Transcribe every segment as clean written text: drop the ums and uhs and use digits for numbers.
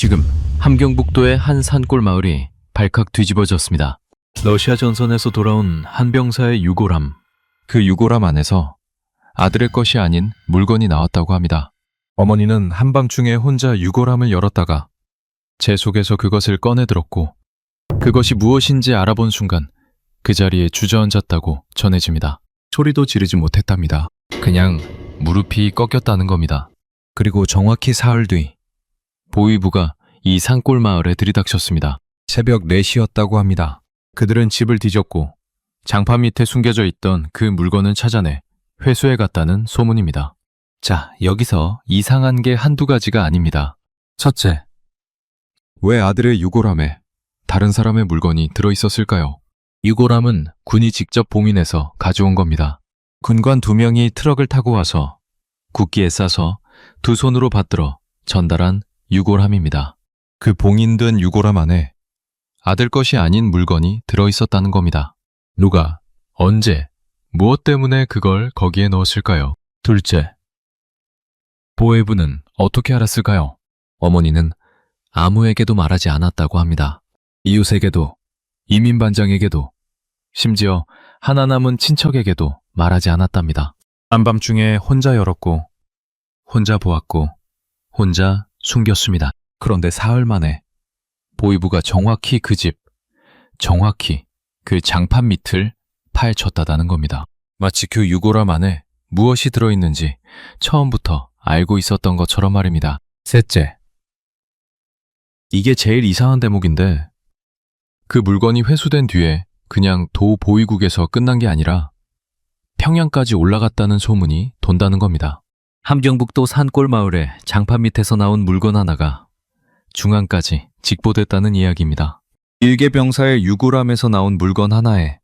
지금 함경북도의 한 산골 마을이 발칵 뒤집어졌습니다. 러시아 전선에서 돌아온 한 병사의 유골함. 그 유골함 안에서 아들의 것이 아닌 물건이 나왔다고 합니다. 어머니는 한밤중에 혼자 유골함을 열었다가 제 속에서 그것을 꺼내 들었고 그것이 무엇인지 알아본 순간 그 자리에 주저앉았다고 전해집니다. 소리도 지르지 못했답니다. 그냥 무릎이 꺾였다는 겁니다. 그리고 정확히 사흘 뒤 보위부가 이 산골 마을에 들이닥쳤습니다. 새벽 4시였다고 합니다. 그들은 집을 뒤졌고 장판 밑에 숨겨져 있던 그 물건을 찾아내 회수해 갔다는 소문입니다. 자, 여기서 이상한 게 한두 가지가 아닙니다. 첫째, 왜 아들의 유골함에 다른 사람의 물건이 들어있었을까요? 유골함은 군이 직접 봉인해서 가져온 겁니다. 군관 2명이 트럭을 타고 와서 국기에 싸서 두 손으로 받들어 전달한 유골함입니다. 그 봉인된 유골함 안에 아들 것이 아닌 물건이 들어있었다는 겁니다. 누가, 언제, 무엇 때문에 그걸 거기에 넣었을까요? 둘째, 보혜부는 어떻게 알았을까요? 어머니는 아무에게도 말하지 않았다고 합니다. 이웃에게도, 이민반장에게도, 심지어 하나 남은 친척에게도 말하지 않았답니다. 한밤중에 혼자 열었고, 혼자 보았고, 혼자 숨겼습니다. 그런데 사흘 만에 보위부가 정확히 그 집, 정확히 그 장판 밑을 파헤쳤다는 겁니다. 마치 그 유골함 안에 무엇이 들어있는지 처음부터 알고 있었던 것처럼 말입니다. 셋째, 이게 제일 이상한 대목인데 그 물건이 회수된 뒤에 그냥 도 보위국에서 끝난 게 아니라 평양까지 올라갔다는 소문이 돈다는 겁니다. 함경북도 산골 마을에 장판 밑에서 나온 물건 하나가 중앙까지 직보됐다는 이야기입니다. 일개 병사의 유골함에서 나온 물건 하나에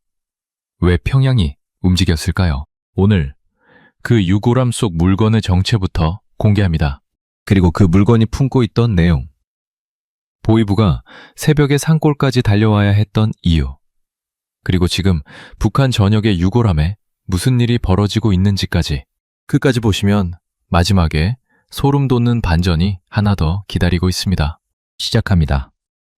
왜 평양이 움직였을까요? 오늘 그 유골함 속 물건의 정체부터 공개합니다. 그리고 그 물건이 품고 있던 내용, 보위부가 새벽에 산골까지 달려와야 했던 이유, 그리고 지금 북한 전역의 유골함에 무슨 일이 벌어지고 있는지까지 끝까지 보시면 마지막에 소름 돋는 반전이 하나 더 기다리고 있습니다. 시작합니다.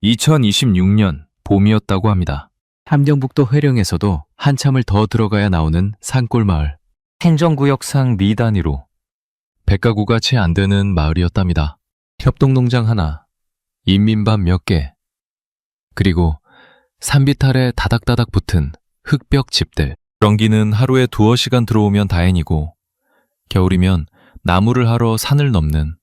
2026년 봄이었다고 합니다. 함경북도 회령에서도 한참을 더 들어가야 나오는 산골 마을. 행정구역상 미 단위로 100가구가 채 안 되는 마을이었답니다. 협동농장 하나, 인민밥 몇 개, 그리고 산비탈에 다닥다닥 붙은 흙벽 집들. 전기는 하루에 2~5시간 들어오면 다행이고 겨울이면 나무를 하러 산을 넘는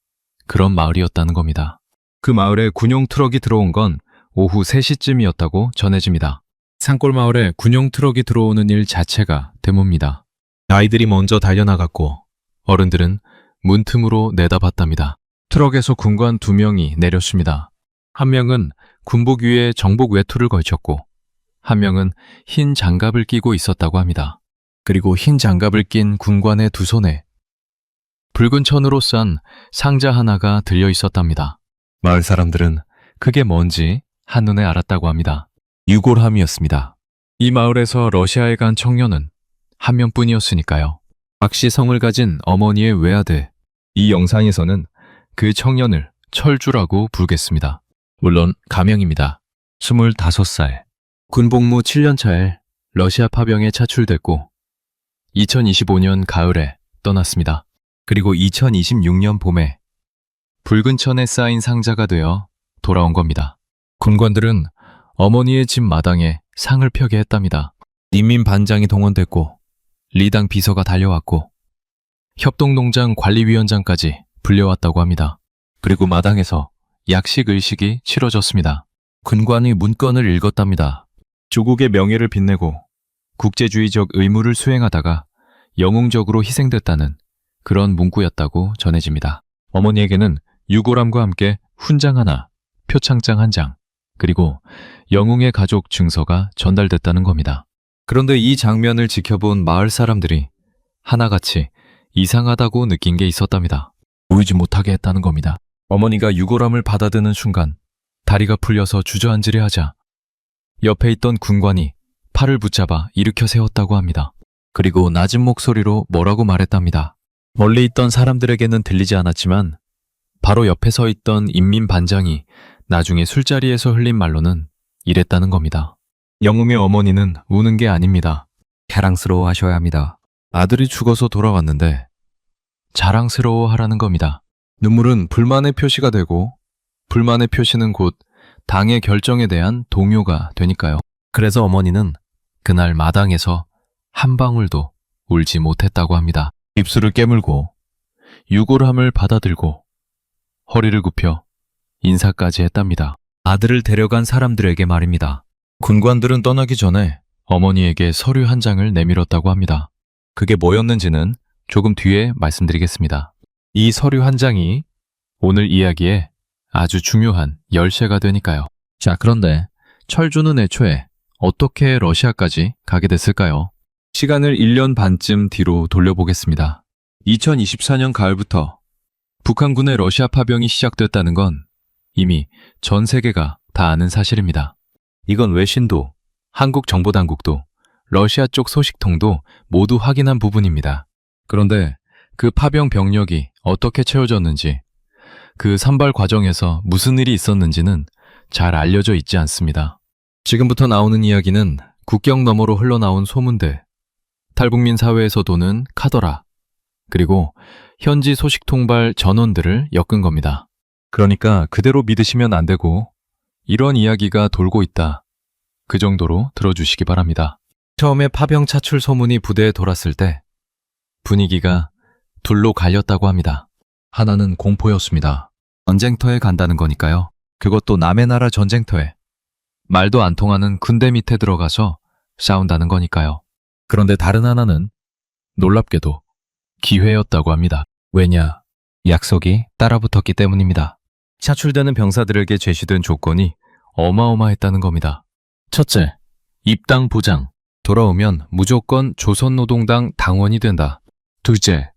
그런 마을이었다는 겁니다. 그 마을에 군용 트럭이 들어온 건 오후 3시쯤이었다고 전해집니다. 산골 마을에 군용 트럭이 들어오는 일 자체가 드뭅니다. 아이들이 먼저 달려나갔고 어른들은 문틈으로 내다봤답니다. 트럭에서 군관 2명이 내렸습니다. 한 명은 군복 위에 정복 외투를 걸쳤고 한 명은 흰 장갑을 끼고 있었다고 합니다. 그리고 흰 장갑을 낀 군관의 두 손에 붉은 천으로 싼 상자 하나가 들려 있었답니다. 마을 사람들은 그게 뭔지 한눈에 알았다고 합니다. 유골함이었습니다. 이 마을에서 러시아에 간 청년은 한 명뿐이었으니까요. 박씨 성을 가진 어머니의 외아들. 이 영상에서는 그 청년을 철주라고 부르겠습니다. 물론 가명입니다. 25살. 군복무 7년차에 러시아 파병에 차출됐고 2025년 가을에 떠났습니다. 그리고 2026년 봄에 붉은 천에 쌓인 상자가 되어 돌아온 겁니다. 군관들은 어머니의 집 마당에 상을 펴게 했답니다. 인민 반장이 동원됐고 리당 비서가 달려왔고 협동농장 관리위원장까지 불려왔다고 합니다. 그리고 마당에서 약식 의식이 치러졌습니다. 군관이 문건을 읽었답니다. 조국의 명예를 빛내고 국제주의적 의무를 수행하다가 영웅적으로 희생됐다는 그런 문구였다고 전해집니다. 어머니에게는 유골함과 함께 훈장 하나, 표창장 1장, 그리고 영웅의 가족 증서가 전달됐다는 겁니다. 그런데 이 장면을 지켜본 마을 사람들이 하나같이 이상하다고 느낀 게 있었답니다. 보이지 못하게 했다는 겁니다. 어머니가 유골함을 받아드는 순간 다리가 풀려서 주저앉으려 하자 옆에 있던 군관이 팔을 붙잡아 일으켜 세웠다고 합니다. 그리고 낮은 목소리로 뭐라고 말했답니다. 멀리 있던 사람들에게는 들리지 않았지만 바로 옆에 서 있던 인민반장이 나중에 술자리에서 흘린 말로는 이랬다는 겁니다. 영웅의 어머니는 우는 게 아닙니다. 자랑스러워 하셔야 합니다. 아들이 죽어서 돌아왔는데 자랑스러워하라는 겁니다. 눈물은 불만의 표시가 되고 불만의 표시는 곧 당의 결정에 대한 동요가 되니까요. 그래서 어머니는 그날 마당에서 한 방울도 울지 못했다고 합니다. 입술을 깨물고 유골함을 받아들고 허리를 굽혀 인사까지 했답니다. 아들을 데려간 사람들에게 말입니다. 군관들은 떠나기 전에 어머니에게 서류 한 장을 내밀었다고 합니다. 그게 뭐였는지는 조금 뒤에 말씀드리겠습니다. 이 서류 한 장이 오늘 이야기에 아주 중요한 열쇠가 되니까요. 자, 그런데 철주는 애초에 어떻게 러시아까지 가게 됐을까요? 시간을 1년 반쯤 뒤로 돌려보겠습니다. 2024년 가을부터 북한군의 러시아 파병이 시작됐다는 건 이미 전 세계가 다 아는 사실입니다. 이건 외신도, 한국 정보당국도, 러시아 쪽 소식통도 모두 확인한 부분입니다. 그런데 그 파병 병력이 어떻게 채워졌는지, 그 선발 과정에서 무슨 일이 있었는지는 잘 알려져 있지 않습니다. 지금부터 나오는 이야기는 국경 너머로 흘러나온 소문들, 탈북민 사회에서 도는 카더라, 그리고 현지 소식통발 전원들을 엮은 겁니다. 그러니까 그대로 믿으시면 안 되고 이런 이야기가 돌고 있다. 그 정도로 들어주시기 바랍니다. 처음에 파병 차출 소문이 부대에 돌았을 때 분위기가 둘로 갈렸다고 합니다. 하나는 공포였습니다. 전쟁터에 간다는 거니까요. 그것도 남의 나라 전쟁터에. 말도 안 통하는 군대 밑에 들어가서 싸운다는 거니까요. 그런데 다른 하나는 놀랍게도 기회였다고 합니다. 왜냐? 약속이 따라붙었기 때문입니다. 차출되는 병사들에게 제시된 조건이 어마어마했다는 겁니다. 첫째, 입당 보장. 돌아오면 무조건 조선노동당 당원이 된다. 둘째,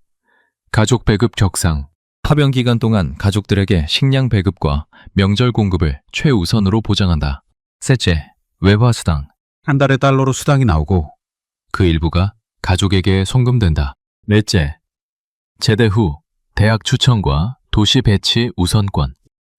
가족 배급 격상. 파병 기간 동안 가족들에게 식량 배급과 명절 공급을 최우선으로 보장한다. 셋째, 외화수당. 한 달에 달러로 수당이 나오고 그 일부가 가족에게 송금된다. 넷째, 제대 후 대학 추천과 도시 배치 우선권.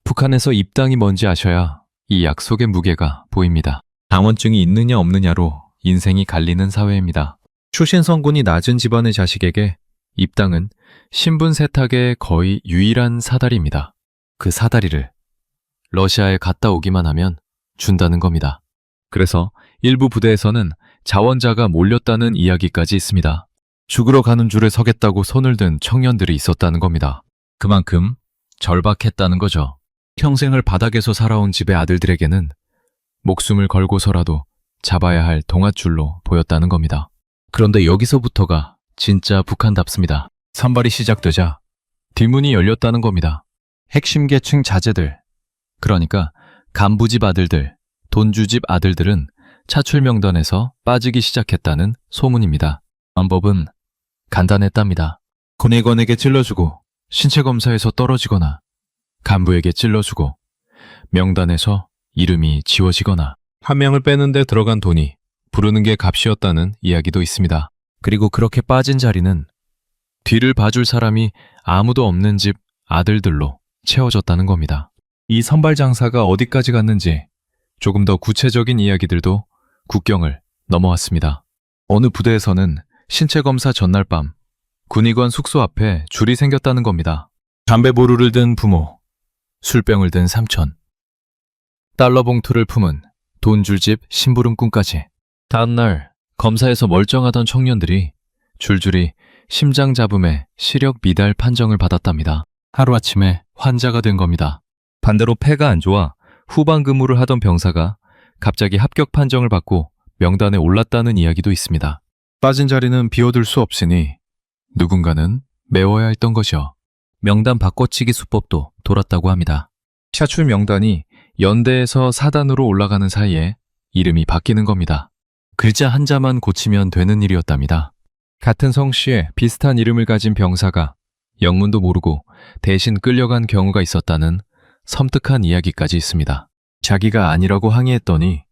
북한에서 입당이 뭔지 아셔야 이 약속의 무게가 보입니다. 당원증이 있느냐 없느냐로 인생이 갈리는 사회입니다. 출신 성분이 낮은 집안의 자식에게 입당은 신분 세탁의 거의 유일한 사다리입니다. 그 사다리를 러시아에 갔다 오기만 하면 준다는 겁니다. 그래서 일부 부대에서는 자원자가 몰렸다는 이야기까지 있습니다. 죽으러 가는 줄에 서겠다고 손을 든 청년들이 있었다는 겁니다. 그만큼 절박했다는 거죠. 평생을 바닥에서 살아온 집의 아들들에게는 목숨을 걸고서라도 잡아야 할 동아줄로 보였다는 겁니다. 그런데 여기서부터가 진짜 북한답습니다. 선발이 시작되자 뒷문이 열렸다는 겁니다. 핵심 계층 자제들, 그러니까 간부집 아들들, 돈주집 아들들은 차출 명단에서 빠지기 시작했다는 소문입니다. 방법은 간단했답니다. 권혜권에게 찔러주고 신체 검사에서 떨어지거나 간부에게 찔러주고 명단에서 이름이 지워지거나 한 명을 빼는데 들어간 돈이 부르는 게 값이었다는 이야기도 있습니다. 그리고 그렇게 빠진 자리는 뒤를 봐줄 사람이 아무도 없는 집 아들들로 채워졌다는 겁니다. 이 선발 장사가 어디까지 갔는지 조금 더 구체적인 이야기들도 국경을 넘어왔습니다. 어느 부대에서는 신체 검사 전날 밤 군의관 숙소 앞에 줄이 생겼다는 겁니다. 담배 보루를 든 부모, 술병을 든 삼촌, 달러 봉투를 품은 돈줄집 심부름꾼까지. 다음날 검사에서 멀쩡하던 청년들이 줄줄이 심장잡음에 시력 미달 판정을 받았답니다. 하루아침에 환자가 된 겁니다. 반대로 폐가 안 좋아 후반 근무를 하던 병사가 갑자기 합격 판정을 받고 명단에 올랐다는 이야기도 있습니다. 빠진 자리는 비워둘 수 없으니 누군가는 메워야 했던 것이요. 명단 바꿔치기 수법도 돌았다고 합니다. 차출 명단이 연대에서 사단으로 올라가는 사이에 이름이 바뀌는 겁니다. 글자 한자만 고치면 되는 일이었답니다. 같은 성씨에 비슷한 이름을 가진 병사가 영문도 모르고 대신 끌려간 경우가 있었다는 섬뜩한 이야기까지 있습니다. 자기가 아니라고 항의했더니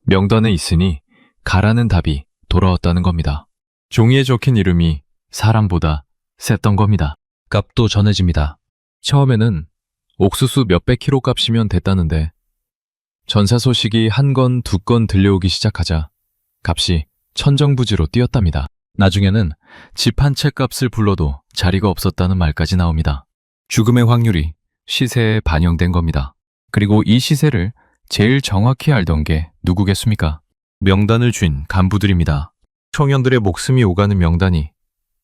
명단에 있으니 가라는 답이 돌아왔다는 겁니다. 종이에 적힌 이름이 사람보다 셌던 겁니다. 값도 전해집니다. 처음에는 옥수수 몇백 킬로 값이면 됐다는데 전사 소식이 한 건, 두 건 들려오기 시작하자 값이 천정부지로 뛰었답니다. 나중에는 집 한 채 값을 불러도 자리가 없었다는 말까지 나옵니다. 죽음의 확률이 시세에 반영된 겁니다. 그리고 이 시세를 제일 정확히 알던 게 누구겠습니까? 명단을 쥔 간부들입니다. 청년들의 목숨이 오가는 명단이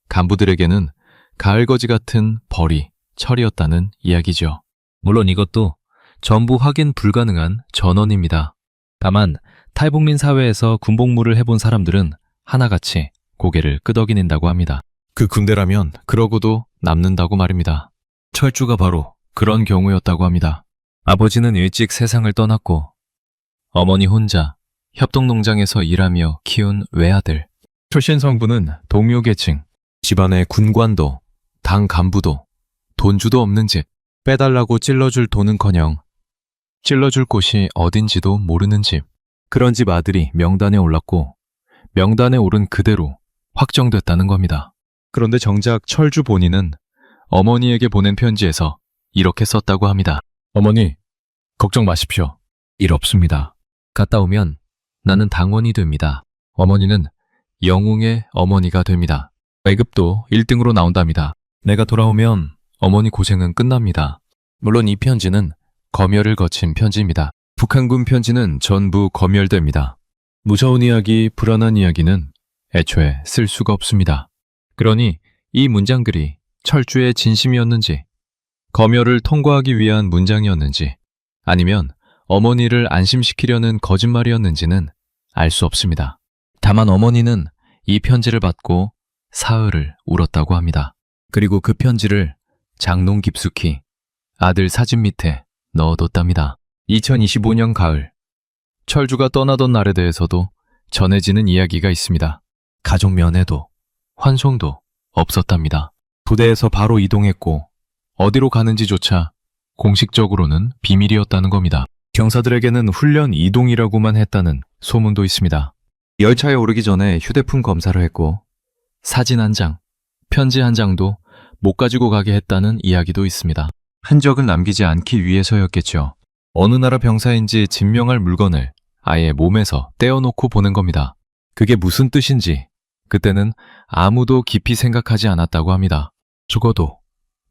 간부들에게는 가을거지 같은 벌이 철이었다는 이야기죠. 물론 이것도 전부 확인 불가능한 전언입니다. 다만 탈북민 사회에서 군복무를 해본 사람들은 하나같이 고개를 끄덕이는다고 합니다. 그 군대라면 그러고도 남는다고 말입니다. 철주가 바로 그런 경우였다고 합니다. 아버지는 일찍 세상을 떠났고 어머니 혼자 협동농장에서 일하며 키운 외아들. 출신 성부는 동묘계층, 집안의 군관도, 당 간부도, 돈주도 없는 집, 빼달라고 찔러줄 돈은커녕 찔러줄 곳이 어딘지도 모르는 집. 그런 집 아들이 명단에 올랐고 명단에 오른 그대로 확정됐다는 겁니다. 그런데 정작 철주 본인은 어머니에게 보낸 편지에서 이렇게 썼다고 합니다. 어머니, 걱정 마십시오. 일 없습니다. 갔다 오면 나는 당원이 됩니다. 어머니는 영웅의 어머니가 됩니다. 월급도 1등으로 나온답니다. 내가 돌아오면 어머니 고생은 끝납니다. 물론 이 편지는 검열을 거친 편지입니다. 북한군 편지는 전부 검열됩니다. 무서운 이야기, 불안한 이야기는 애초에 쓸 수가 없습니다. 그러니 이 문장들이 철주의 진심이었는지, 검열을 통과하기 위한 문장이었는지, 아니면 어머니를 안심시키려는 거짓말이었는지는 알 수 없습니다. 다만 어머니는 이 편지를 받고 사흘을 울었다고 합니다. 그리고 그 편지를 장롱 깊숙이 아들 사진 밑에 넣어뒀답니다. 2025년 가을, 철주가 떠나던 날에 대해서도 전해지는 이야기가 있습니다. 가족 면회도, 환송도 없었답니다. 부대에서 바로 이동했고 어디로 가는지조차 공식적으로는 비밀이었다는 겁니다. 경사들에게는 훈련 이동이라고만 했다는 소문도 있습니다. 열차에 오르기 전에 휴대폰 검사를 했고 사진 한 장, 편지 한 장도 못 가지고 가게 했다는 이야기도 있습니다. 흔적을 남기지 않기 위해서였겠죠. 어느 나라 병사인지 증명할 물건을 아예 몸에서 떼어놓고 보낸 겁니다. 그게 무슨 뜻인지 그때는 아무도 깊이 생각하지 않았다고 합니다. 죽어도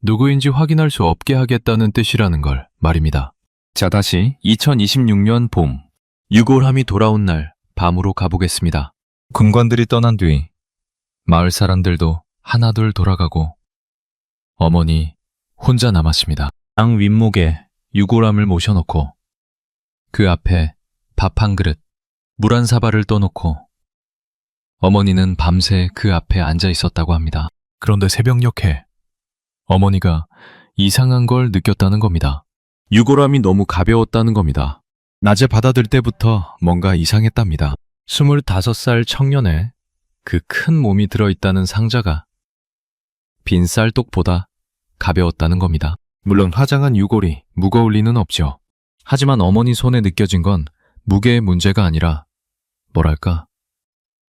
누구인지 확인할 수 없게 하겠다는 뜻이라는 걸 말입니다. 자, 다시 2026년 봄, 유골함이 돌아온 날 밤으로 가보겠습니다. 군관들이 떠난 뒤 마을 사람들도 하나둘 돌아가고 어머니 혼자 남았습니다. 땅 윗목에 유골함을 모셔놓고 그 앞에 밥 한 그릇, 물 한 사발을 떠놓고 어머니는 밤새 그 앞에 앉아 있었다고 합니다. 그런데 새벽녘에 어머니가 이상한 걸 느꼈다는 겁니다. 유골함이 너무 가벼웠다는 겁니다. 낮에 받아들 때부터 뭔가 이상했답니다. 25살 청년의 그 큰 몸이 들어있다는 상자가 빈 쌀독보다 가벼웠다는 겁니다. 물론 화장한 유골이 무거울 리는 없죠. 하지만 어머니 손에 느껴진 건 무게의 문제가 아니라 뭐랄까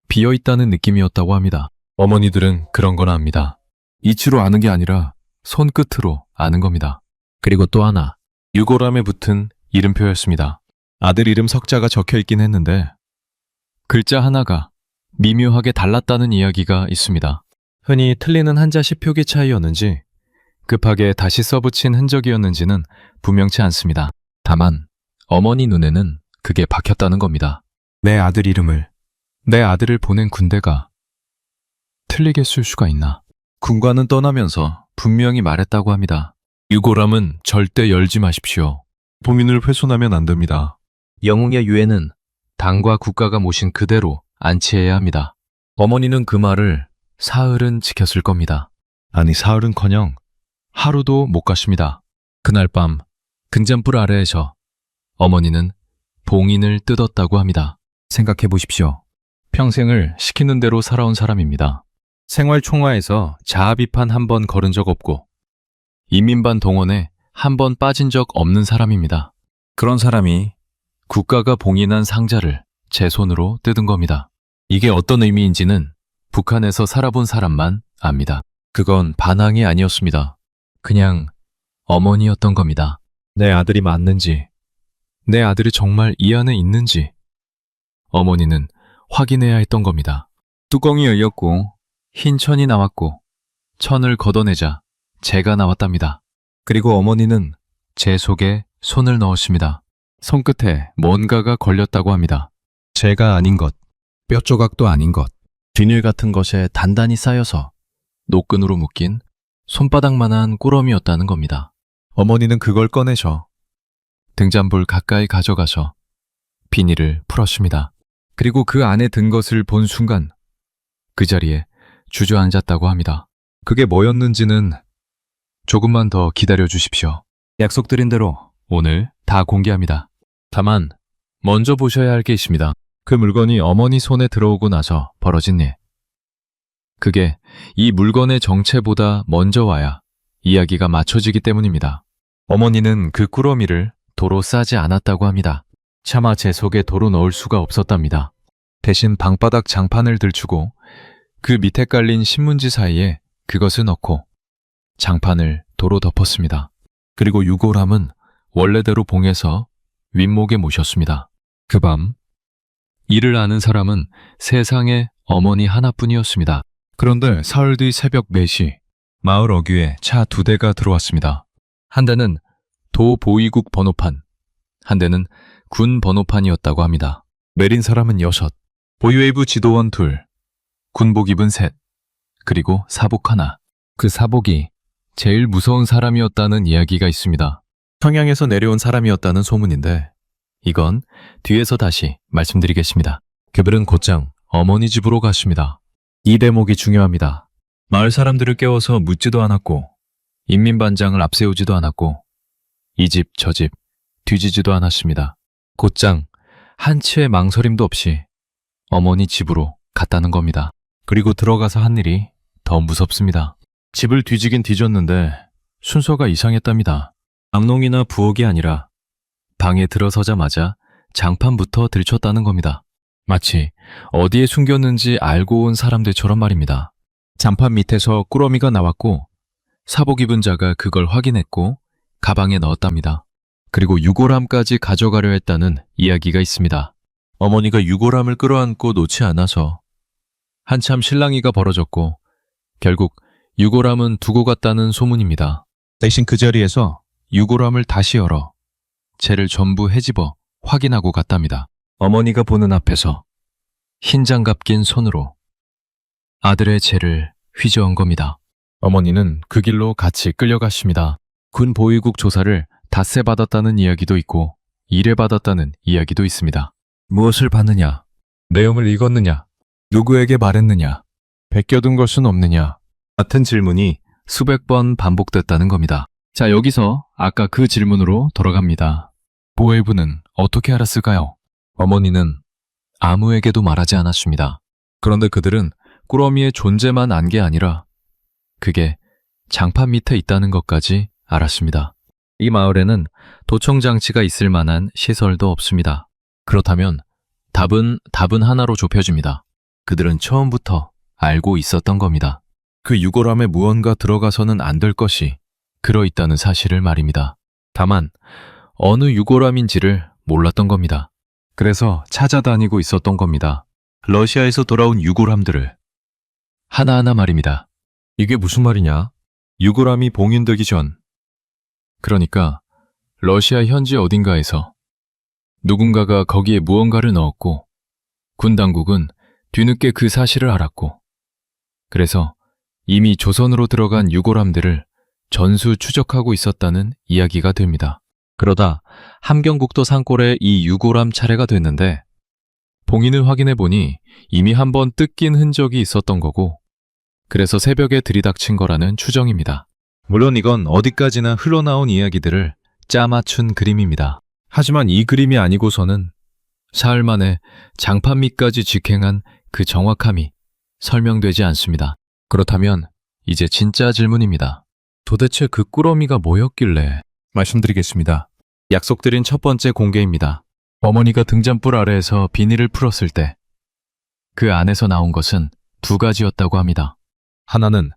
비어있다는 느낌이었다고 합니다. 어머니들은 그런 건 압니다. 이치로 아는 게 아니라 손끝으로 아는 겁니다. 그리고 또 하나, 유골함에 붙은 이름표였습니다. 아들 이름 석자가 적혀있긴 했는데 글자 하나가 미묘하게 달랐다는 이야기가 있습니다. 흔히 틀리는 한자식 표기 차이였는지 급하게 다시 써붙인 흔적이었는지는 분명치 않습니다. 다만 어머니 눈에는 그게 박혔다는 겁니다. 내 아들 이름을, 내 아들을 보낸 군대가 틀리게 쓸 수가 있나. 군관은 떠나면서 분명히 말했다고 합니다. 유골함은 절대 열지 마십시오. 봉인을 훼손하면 안 됩니다. 영웅의 유해는 당과 국가가 모신 그대로 안치해야 합니다. 어머니는 그 말을 사흘은 지켰을 겁니다. 아니 사흘은커녕 하루도 못 가십니다. 그날 밤 등잔불 아래에서 어머니는 봉인을 뜯었다고 합니다. 생각해 보십시오. 평생을 시키는 대로 살아온 사람입니다. 생활 총화에서 자아 비판 한 번 걸은 적 없고 인민반 동원에 한 번 빠진 적 없는 사람입니다. 그런 사람이 국가가 봉인한 상자를 제 손으로 뜯은 겁니다. 이게 어떤 의미인지는 북한에서 살아본 사람만 압니다. 그건 반항이 아니었습니다. 그냥 어머니였던 겁니다. 내 아들이 맞는지, 내 아들이 정말 이 안에 있는지 어머니는 확인해야 했던 겁니다. 뚜껑이 열렸고 흰 천이 나왔고 천을 걷어내자 제가 나왔답니다. 그리고 어머니는 제 속에 손을 넣으십니다. 손끝에 뭔가가 걸렸다고 합니다. 제가 아닌 것, 뼈 조각도 아닌 것. 비닐 같은 것에 단단히 쌓여서 노끈으로 묶인 손바닥만한 꾸러미였다는 겁니다. 어머니는 그걸 꺼내셔 등잔불 가까이 가져가셔 비닐을 풀었습니다. 그리고 그 안에 든 것을 본 순간 그 자리에 주저앉았다고 합니다. 그게 뭐였는지는 조금만 더 기다려 주십시오. 약속드린 대로 오늘 다 공개합니다. 다만 먼저 보셔야 할 게 있습니다. 그 물건이 어머니 손에 들어오고 나서 벌어진 일. 그게 이 물건의 정체보다 먼저 와야 이야기가 맞춰지기 때문입니다. 어머니는 그 꾸러미를 도로 싸지 않았다고 합니다. 차마 제 속에 도로 넣을 수가 없었답니다. 대신 방바닥 장판을 들추고 그 밑에 깔린 신문지 사이에 그것을 넣고 장판을 도로 덮었습니다. 그리고 유골함은 원래대로 봉해서 윗목에 모셨습니다. 그 밤 이를 아는 사람은 세상에 어머니 하나뿐이었습니다. 그런데 사흘 뒤 새벽 4시 마을 어귀에 차 2대가 들어왔습니다. 한 대는 도 보위국 번호판, 한 대는 군 번호판이었다고 합니다. 내린 사람은 6, 보유웨이브 지도원 2, 군복 입은 3, 그리고 사복 하나. 그 사복이 제일 무서운 사람이었다는 이야기가 있습니다. 평양에서 내려온 사람이었다는 소문인데 이건 뒤에서 다시 말씀드리겠습니다. 그들은 곧장 어머니 집으로 갔습니다. 이 대목이 중요합니다. 마을 사람들을 깨워서 묻지도 않았고 인민반장을 앞세우지도 않았고 이 집 저 집 뒤지지도 않았습니다. 곧장 한치의 망설임도 없이 어머니 집으로 갔다는 겁니다. 그리고 들어가서 한 일이 더 무섭습니다. 집을 뒤지긴 뒤졌는데 순서가 이상했답니다. 악농이나 부엌이 아니라 방에 들어서자마자 장판부터 들췄다는 겁니다. 마치 어디에 숨겼는지 알고 온 사람들처럼 말입니다. 장판 밑에서 꾸러미가 나왔고 사복 입은 자가 그걸 확인했고 가방에 넣었답니다. 그리고 유골함까지 가져가려 했다는 이야기가 있습니다. 어머니가 유골함을 끌어안고 놓지 않아서 한참 실랑이가 벌어졌고 결국 유골함은 두고 갔다는 소문입니다. 대신 그 자리에서 유골함을 다시 열어 채를 전부 헤집어 확인하고 갔답니다. 어머니가 보는 앞에서 흰 장갑 낀 손으로 아들의 채를 휘저은 겁니다. 어머니는 그 길로 같이 끌려갔습니다. 군 보위국 조사를 닷새 받았다는 이야기도 있고 일회 받았다는 이야기도 있습니다. 무엇을 받느냐? 내용을 읽었느냐? 누구에게 말했느냐? 베껴둔 것은 없느냐? 같은 질문이 수백 번 반복됐다는 겁니다. 자, 여기서 아까 그 질문으로 돌아갑니다. 보혜부는 어떻게 알았을까요? 어머니는 아무에게도 말하지 않았습니다. 그런데 그들은 꾸러미의 존재만 안 게 아니라 그게 장판 밑에 있다는 것까지 알았습니다. 이 마을에는 도청장치가 있을 만한 시설도 없습니다. 그렇다면 답은 하나로 좁혀집니다. 그들은 처음부터 알고 있었던 겁니다. 그 유골함에 무언가 들어가서는 안 될 것이 들어있다는 사실을 말입니다. 다만 어느 유골함인지를 몰랐던 겁니다. 그래서 찾아다니고 있었던 겁니다. 러시아에서 돌아온 유골함들을 하나하나 말입니다. 이게 무슨 말이냐? 유골함이 봉인되기 전, 그러니까 러시아 현지 어딘가에서 누군가가 거기에 무언가를 넣었고 군 당국은 뒤늦게 그 사실을 알았고 그래서 이미 조선으로 들어간 유골함들을 전수 추적하고 있었다는 이야기가 됩니다. 그러다 함경국도 산골에 이 유골함 차례가 됐는데 봉인을 확인해 보니 이미 한번 뜯긴 흔적이 있었던 거고 그래서 새벽에 들이닥친 거라는 추정입니다. 물론 이건 어디까지나 흘러나온 이야기들을 짜맞춘 그림입니다. 하지만 이 그림이 아니고서는 사흘 만에 장판 밑까지 직행한 그 정확함이 설명되지 않습니다. 그렇다면 이제 진짜 질문입니다. 도대체 그 꾸러미가 뭐였길래? 말씀드리겠습니다. 약속드린 첫 번째 공개입니다. 어머니가 등잔불 아래에서 비닐을 풀었을 때 그 안에서 나온 것은 2가지였다고 합니다. 하나는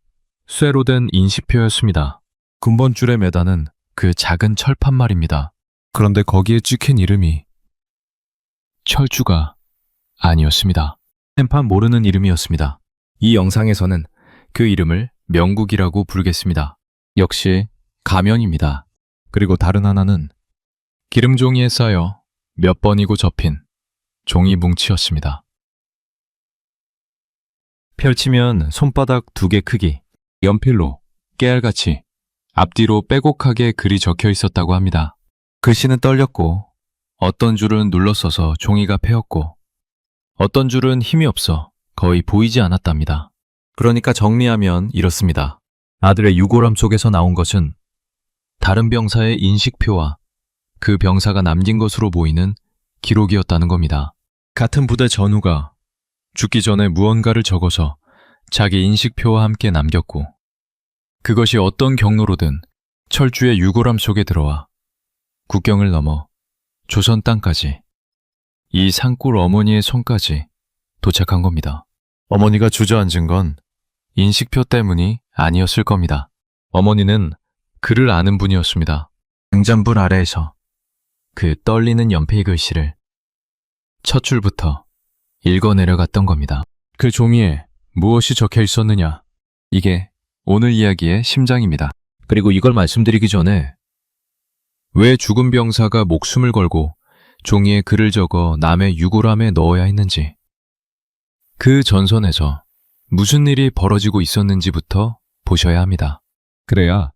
쇠로 된 인식표였습니다. 군번줄에 매다는 그 작은 철판 말입니다. 그런데 거기에 찍힌 이름이 철주가 아니었습니다. 생판 모르는 이름이었습니다. 이 영상에서는 그 이름을 명국이라고 부르겠습니다. 역시 가면입니다. 그리고 다른 하나는 기름 종이에 쌓여 몇 번이고 접힌 종이 뭉치였습니다. 펼치면 손바닥 2개 크기, 연필로 깨알같이 앞뒤로 빼곡하게 글이 적혀 있었다고 합니다. 글씨는 떨렸고 어떤 줄은 눌러써서 종이가 패였고 어떤 줄은 힘이 없어 거의 보이지 않았답니다. 그러니까 정리하면 이렇습니다. 아들의 유골함 속에서 나온 것은 다른 병사의 인식표와 그 병사가 남긴 것으로 보이는 기록이었다는 겁니다. 같은 부대 전우가 죽기 전에 무언가를 적어서 자기 인식표와 함께 남겼고 그것이 어떤 경로로든 철주의 유골함 속에 들어와 국경을 넘어 조선 땅까지 이 산골 어머니의 손까지 도착한 겁니다. 어머니가 주저앉은 건 인식표 때문이 아니었을 겁니다. 어머니는 글을 아는 분이었습니다. 등잔불 아래에서 그 떨리는 연필 글씨를 첫 줄부터 읽어내려갔던 겁니다. 그 종이에 무엇이 적혀 있었느냐? 이게 오늘 이야기의 심장입니다. 그리고 이걸 말씀드리기 전에 왜 죽은 병사가 목숨을 걸고 종이에 글을 적어 남의 유골함에 넣어야 했는지, 그 전선에서 무슨 일이 벌어지고 있었는지부터 보셔야 합니다. 그래야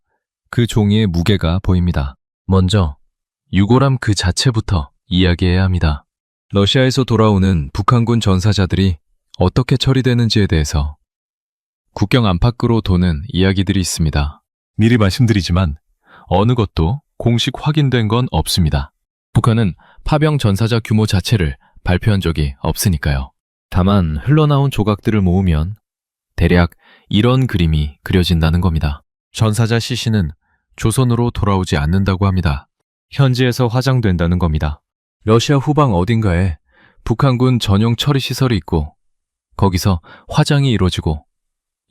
그 종이의 무게가 보입니다. 먼저 유골함 그 자체부터 이야기해야 합니다. 러시아에서 돌아오는 북한군 전사자들이 어떻게 처리되는지에 대해서 국경 안팎으로 도는 이야기들이 있습니다. 미리 말씀드리지만 어느 것도 공식 확인된 건 없습니다. 북한은 파병 전사자 규모 자체를 발표한 적이 없으니까요. 다만 흘러나온 조각들을 모으면 대략 이런 그림이 그려진다는 겁니다. 전사자 시신은 조선으로 돌아오지 않는다고 합니다. 현지에서 화장된다는 겁니다. 러시아 후방 어딘가에 북한군 전용 처리 시설이 있고 거기서 화장이 이루어지고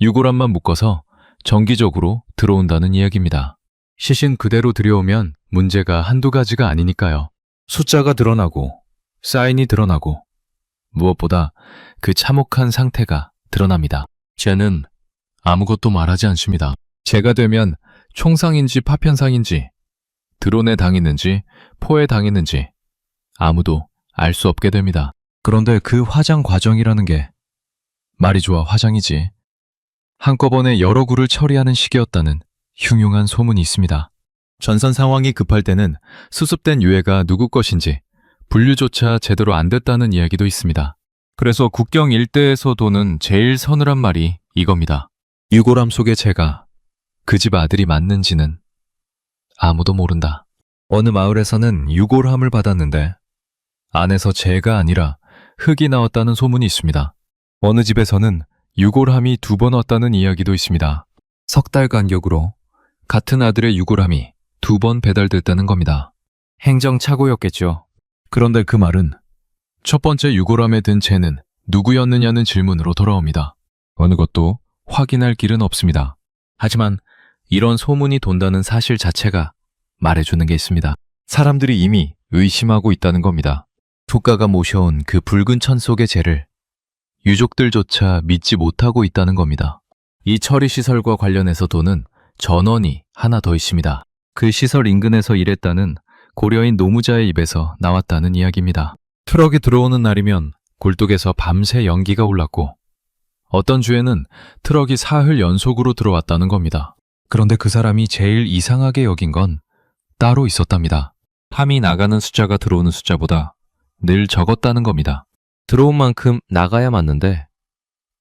유골함만 묶어서 정기적으로 들어온다는 이야기입니다. 시신 그대로 들여오면 문제가 한두 가지가 아니니까요. 숫자가 드러나고 사인이 드러나고 무엇보다 그 참혹한 상태가 드러납니다. 쟤는 아무것도 말하지 않습니다. 제가 되면 총상인지 파편상인지 드론에 당했는지 포에 당했는지 아무도 알 수 없게 됩니다. 그런데 그 화장 과정이라는 게 말이 좋아 화장이지 한꺼번에 여러 구를 처리하는 시기였다는 흉흉한 소문이 있습니다. 전선 상황이 급할 때는 수습된 유해가 누구 것인지 분류조차 제대로 안 됐다는 이야기도 있습니다. 그래서 국경 일대에서 도는 제일 서늘한 말이 이겁니다. 유골함 속의 제가 그 집 아들이 맞는지는 아무도 모른다. 어느 마을에서는 유골함을 받았는데 안에서 재가 아니라 흙이 나왔다는 소문이 있습니다. 어느 집에서는 유골함이 2번 왔다는 이야기도 있습니다. 석 달 간격으로 같은 아들의 유골함이 2번 배달됐다는 겁니다. 행정착오였겠죠. 그런데 그 말은 첫 번째 유골함에 든 재는 누구였느냐는 질문으로 돌아옵니다. 어느 것도 확인할 길은 없습니다. 하지만 이런 소문이 돈다는 사실 자체가 말해주는 게 있습니다. 사람들이 이미 의심하고 있다는 겁니다. 조카가 모셔온 그 붉은 천 속의 재를 유족들조차 믿지 못하고 있다는 겁니다. 이 처리 시설과 관련해서 도는 전원이 하나 더 있습니다. 그 시설 인근에서 일했다는 고려인 노무자의 입에서 나왔다는 이야기입니다. 트럭이 들어오는 날이면 굴뚝에서 밤새 연기가 올랐고 어떤 주에는 트럭이 사흘 연속으로 들어왔다는 겁니다. 그런데 그 사람이 제일 이상하게 여긴 건 따로 있었답니다. 함이 나가는 숫자가 들어오는 숫자보다 늘 적었다는 겁니다. 들어온 만큼 나가야 맞는데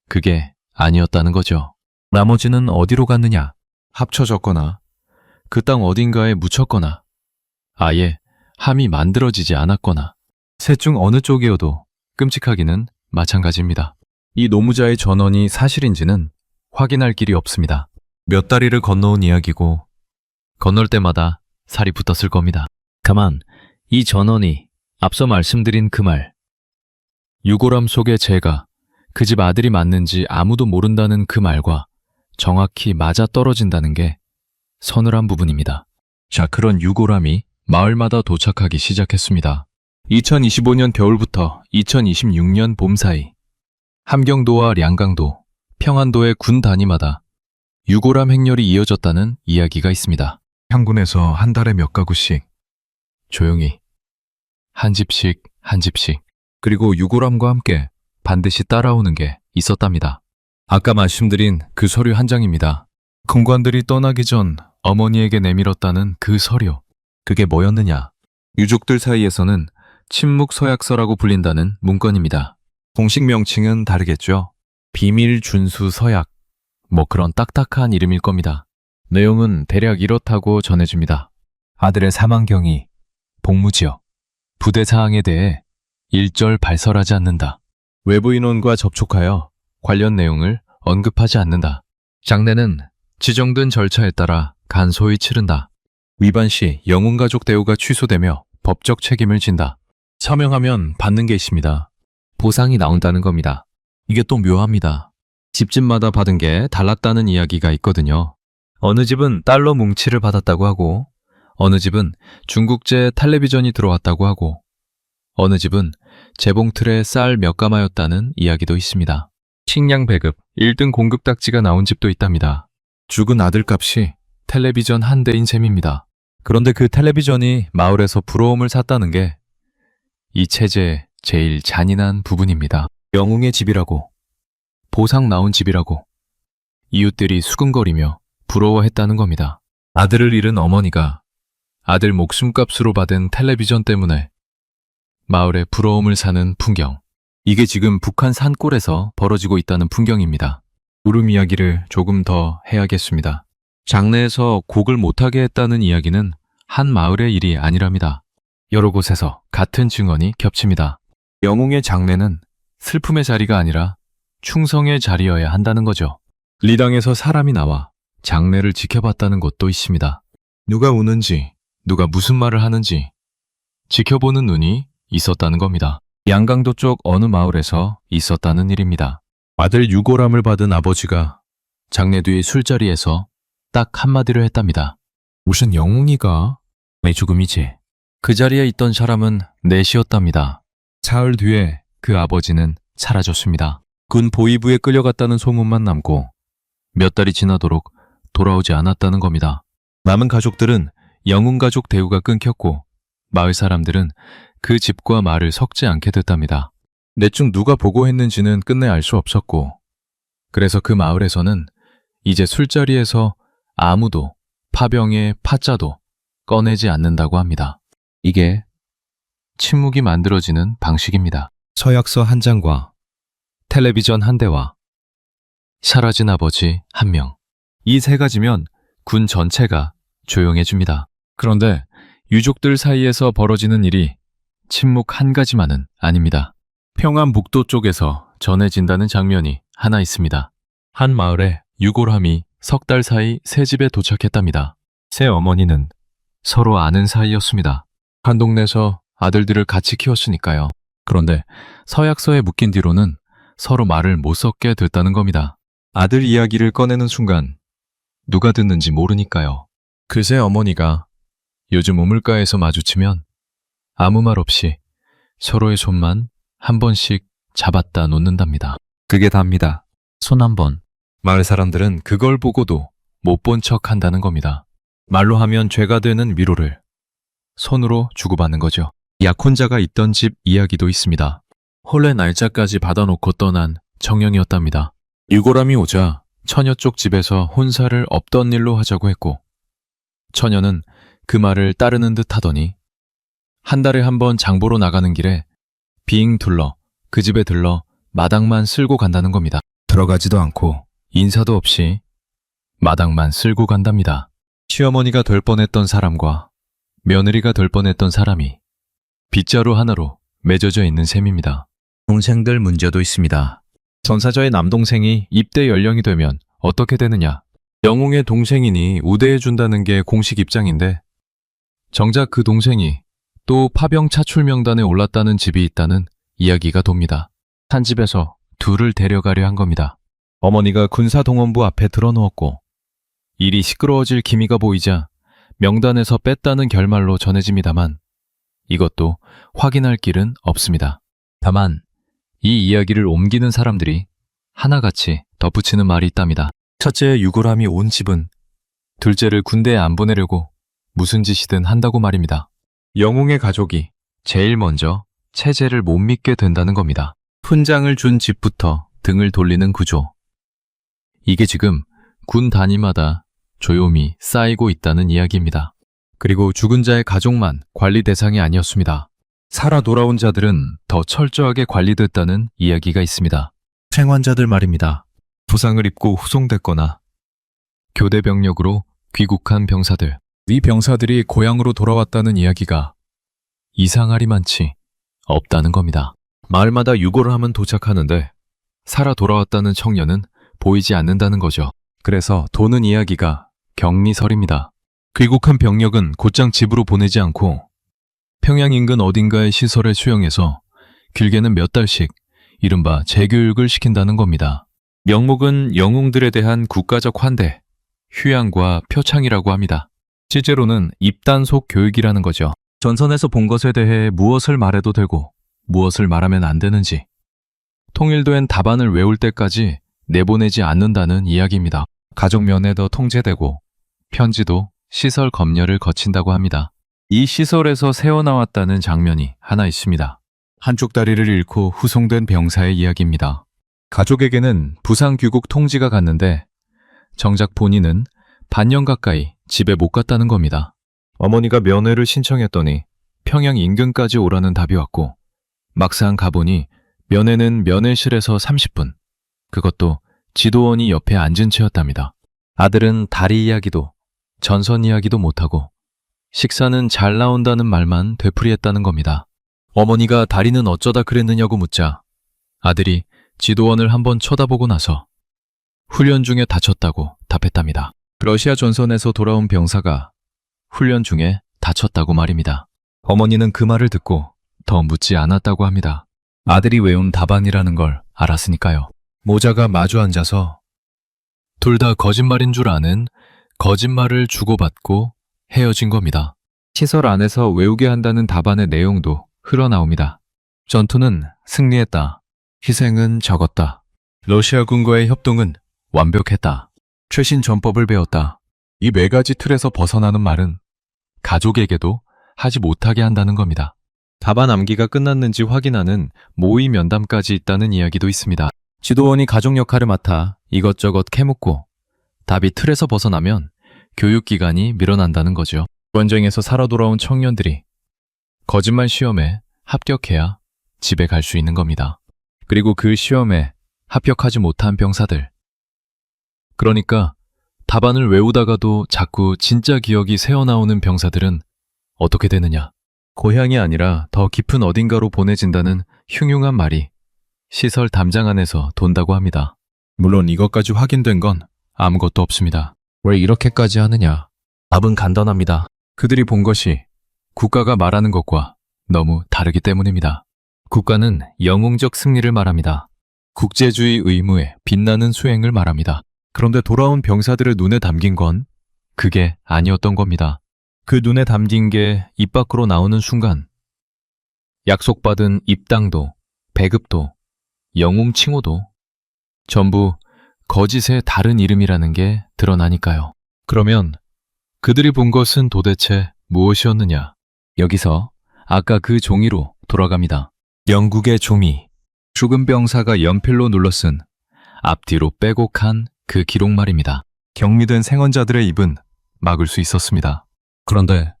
그게 아니었다는 거죠. 나머지는 어디로 갔느냐? 합쳐졌거나 그 땅 어딘가에 묻혔거나 아예 함이 만들어지지 않았거나 셋 중 어느 쪽이어도 끔찍하기는 마찬가지입니다. 이 노무자의 전원이 사실인지는 확인할 길이 없습니다. 몇 다리를 건너온 이야기고 건널 때마다 살이 붙었을 겁니다. 다만 이 전원이 앞서 말씀드린 그 말, 유골함 속의 제가 그 집 아들이 맞는지 아무도 모른다는 그 말과 정확히 맞아떨어진다는 게 서늘한 부분입니다. 자, 그런 유골함이 마을마다 도착하기 시작했습니다. 2025년 겨울부터 2026년 봄 사이 함경도와 량강도, 평안도의 군 단위마다 유골함 행렬이 이어졌다는 이야기가 있습니다. 향군에서 한 달에 몇 가구씩, 조용히 한 집씩 한 집씩, 그리고 유골함과 함께 반드시 따라오는 게 있었답니다. 아까 말씀드린 그 서류 한 장입니다. 군관들이 떠나기 전 어머니에게 내밀었다는 그 서류. 그게 뭐였느냐? 유족들 사이에서는 침묵 서약서라고 불린다는 문건입니다. 공식 명칭은 다르겠죠. 비밀 준수 서약. 뭐 그런 딱딱한 이름일 겁니다. 내용은 대략 이렇다고 전해집니다. 아들의 사망 경위, 복무지역, 부대 사항에 대해 일절 발설하지 않는다. 외부 인원과 접촉하여 관련 내용을 언급하지 않는다. 장례는 지정된 절차에 따라 간소히 치른다. 위반 시 영웅가족 대우가 취소되며 법적 책임을 진다. 서명하면 받는 게 있습니다. 보상이 나온다는 겁니다. 이게 또 묘합니다. 집집마다 받은 게 달랐다는 이야기가 있거든요. 어느 집은 달러 뭉치를 받았다고 하고, 어느 집은 중국제 텔레비전이 들어왔다고 하고, 어느 집은 재봉틀에 쌀 몇 가마였다는 이야기도 있습니다. 식량 배급 1등 공급 딱지가 나온 집도 있답니다. 죽은 아들값이 텔레비전 한 대인 셈입니다. 그런데 그 텔레비전이 마을에서 부러움을 샀다는 게 이 체제의 제일 잔인한 부분입니다. 영웅의 집이라고, 보상 나온 집이라고 이웃들이 수근거리며 부러워했다는 겁니다. 아들을 잃은 어머니가 아들 목숨값으로 받은 텔레비전 때문에 마을에 부러움을 사는 풍경. 이게 지금 북한 산골에서 벌어지고 있다는 풍경입니다. 울음 이야기를 조금 더 해야겠습니다. 장례에서 곡을 못하게 했다는 이야기는 한 마을의 일이 아니랍니다. 여러 곳에서 같은 증언이 겹칩니다. 영웅의 장례는 슬픔의 자리가 아니라 충성의 자리여야 한다는 거죠. 리당에서 사람이 나와 장례를 지켜봤다는 곳도 있습니다. 누가 우는지, 누가 무슨 말을 하는지 지켜보는 눈이 있었다는 겁니다. 양강도 쪽 어느 마을에서 있었다는 일입니다. 아들 유골함을 받은 아버지가 장례 뒤 술자리에서 딱 한마디를 했답니다. 무슨 영웅이가 내 죽음이지. 그 자리에 있던 사람은 넷이었답니다. 사흘 뒤에 그 아버지는 사라졌습니다. 군 보위부에 끌려갔다는 소문만 남고 몇 달이 지나도록 돌아오지 않았다는 겁니다. 남은 가족들은 영웅가족 대우가 끊겼고 마을 사람들은 그 집과 말을 섞지 않게 됐답니다. 넷 중 누가 보고했는지는 끝내 알 수 없었고, 그래서 그 마을에서는 이제 술자리에서 아무도 파병의 파자도 꺼내지 않는다고 합니다. 이게 침묵이 만들어지는 방식입니다. 서약서 한 장과 텔레비전 한 대와 사라진 아버지 한 명. 이 세 가지면 군 전체가 조용해집니다. 그런데 유족들 사이에서 벌어지는 일이 침묵 한 가지만은 아닙니다. 평안북도 쪽에서 전해진다는 장면이 하나 있습니다. 한 마을에 유골함이 석 달 사이 새 집에 도착했답니다. 새 어머니는 서로 아는 사이였습니다. 한 동네에서 아들들을 같이 키웠으니까요. 그런데 서약서에 묶인 뒤로는 서로 말을 못 섞게 됐다는 겁니다. 아들 이야기를 꺼내는 순간 누가 듣는지 모르니까요. 그새 어머니가 요즘 우물가에서 마주치면 아무 말 없이 서로의 손만 한 번씩 잡았다 놓는답니다. 그게 답니다. 손 한 번. 마을 사람들은 그걸 보고도 못 본 척 한다는 겁니다. 말로 하면 죄가 되는 위로를 손으로 주고받는 거죠. 약혼자가 있던 집 이야기도 있습니다. 혼례 날짜까지 받아놓고 떠난 청년이었답니다. 유골함이 오자 처녀 쪽 집에서 혼사를 없던 일로 하자고 했고, 처녀는 그 말을 따르는 듯 하더니 한 달에 한 번 장보러 나가는 길에 빙 둘러 그 집에 들러 마당만 쓸고 간다는 겁니다. 들어가지도 않고 인사도 없이 마당만 쓸고 간답니다. 시어머니가 될 뻔했던 사람과 며느리가 될 뻔했던 사람이 빗자루 하나로 맺어져 있는 셈입니다. 동생들 문제도 있습니다. 전사자의 남동생이 입대 연령이 되면 어떻게 되느냐? 영웅의 동생이니 우대해준다는 게 공식 입장인데, 정작 그 동생이 또 파병 차출 명단에 올랐다는 집이 있다는 이야기가 돕니다. 한 집에서 둘을 데려가려 한 겁니다. 어머니가 군사동원부 앞에 들어누웠고 일이 시끄러워질 기미가 보이자 명단에서 뺐다는 결말로 전해집니다만 이것도 확인할 길은 없습니다. 다만 이 이야기를 옮기는 사람들이 하나같이 덧붙이는 말이 있답니다. 첫째 유골함이 온 집은 둘째를 군대에 안 보내려고 무슨 짓이든 한다고 말입니다. 영웅의 가족이 제일 먼저 체제를 못 믿게 된다는 겁니다. 훈장을 준 집부터 등을 돌리는 구조. 이게 지금 군 단위마다 조용히 쌓이고 있다는 이야기입니다. 그리고 죽은 자의 가족만 관리 대상이 아니었습니다. 살아 돌아온 자들은 더 철저하게 관리됐다는 이야기가 있습니다. 생환자들 말입니다. 부상을 입고 후송됐거나 교대 병력으로 귀국한 병사들. 이 병사들이 고향으로 돌아왔다는 이야기가 이상하리만치 없다는 겁니다. 마을마다 유골함은 도착하는데 살아 돌아왔다는 청년은 보이지 않는다는 거죠. 그래서 도는 이야기가 격리설입니다. 귀국한 병력은 곧장 집으로 보내지 않고 평양 인근 어딘가의 시설에 수용해서 길게는 몇 달씩 이른바 재교육을 시킨다는 겁니다. 명목은 영웅들에 대한 국가적 환대, 휴양과 표창이라고 합니다. 실제로는 입단속 교육이라는 거죠. 전선에서 본 것에 대해 무엇을 말해도 되고 무엇을 말하면 안 되는지 통일된 답안을 외울 때까지 내보내지 않는다는 이야기입니다. 가족 면회도 통제되고 편지도 시설 검열을 거친다고 합니다. 이 시설에서 새어나왔다는 장면이 하나 있습니다. 한쪽 다리를 잃고 후송된 병사의 이야기입니다. 가족에게는 부상 귀국 통지가 갔는데 정작 본인은 반년 가까이 집에 못 갔다는 겁니다. 어머니가 면회를 신청했더니 평양 인근까지 오라는 답이 왔고 막상 가보니 면회는 면회실에서 30분, 그것도 지도원이 옆에 앉은 채였답니다. 아들은 다리 이야기도 전선 이야기도 못하고 식사는 잘 나온다는 말만 되풀이했다는 겁니다. 어머니가 다리는 어쩌다 그랬느냐고 묻자 아들이 지도원을 한번 쳐다보고 나서 훈련 중에 다쳤다고 답했답니다. 러시아 전선에서 돌아온 병사가 훈련 중에 다쳤다고 말입니다. 어머니는 그 말을 듣고 더 묻지 않았다고 합니다. 아들이 외운 답안이라는 걸 알았으니까요. 모자가 마주 앉아서 둘 다 거짓말인 줄 아는 거짓말을 주고받고 헤어진 겁니다. 시설 안에서 외우게 한다는 답안의 내용도 흘러나옵니다. 전투는 승리했다. 희생은 적었다. 러시아군과의 협동은 완벽했다. 최신 전법을 배웠다. 이 네 가지 틀에서 벗어나는 말은 가족에게도 하지 못하게 한다는 겁니다. 답안 암기가 끝났는지 확인하는 모의 면담까지 있다는 이야기도 있습니다. 지도원이 가족 역할을 맡아 이것저것 캐묻고 답이 틀에서 벗어나면 교육기간이 밀어난다는 거죠. 전쟁에서 살아 돌아온 청년들이 거짓말 시험에 합격해야 집에 갈 수 있는 겁니다. 그리고 그 시험에 합격하지 못한 병사들. 그러니까 답안을 외우다가도 자꾸 진짜 기억이 새어나오는 병사들은 어떻게 되느냐. 고향이 아니라 더 깊은 어딘가로 보내진다는 흉흉한 말이 시설 담장 안에서 돈다고 합니다. 물론 이것까지 확인된 건 아무것도 없습니다. 왜 이렇게까지 하느냐? 답은 간단합니다. 그들이 본 것이 국가가 말하는 것과 너무 다르기 때문입니다. 국가는 영웅적 승리를 말합니다. 국제주의 의무의 빛나는 수행을 말합니다. 그런데 돌아온 병사들의 눈에 담긴 건 그게 아니었던 겁니다. 그 눈에 담긴 게 입 밖으로 나오는 순간 약속받은 입당도, 배급도, 영웅 칭호도 전부 거짓의 다른 이름이라는 게 드러나니까요. 그러면 그들이 본 것은 도대체 무엇이었느냐? 여기서 아까 그 종이로 돌아갑니다. 영국의 종이, 죽은 병사가 연필로 눌러쓴 앞뒤로 빼곡한 그 기록 말입니다. 격리된 생원자들의 입은 막을 수 있었습니다. 그런데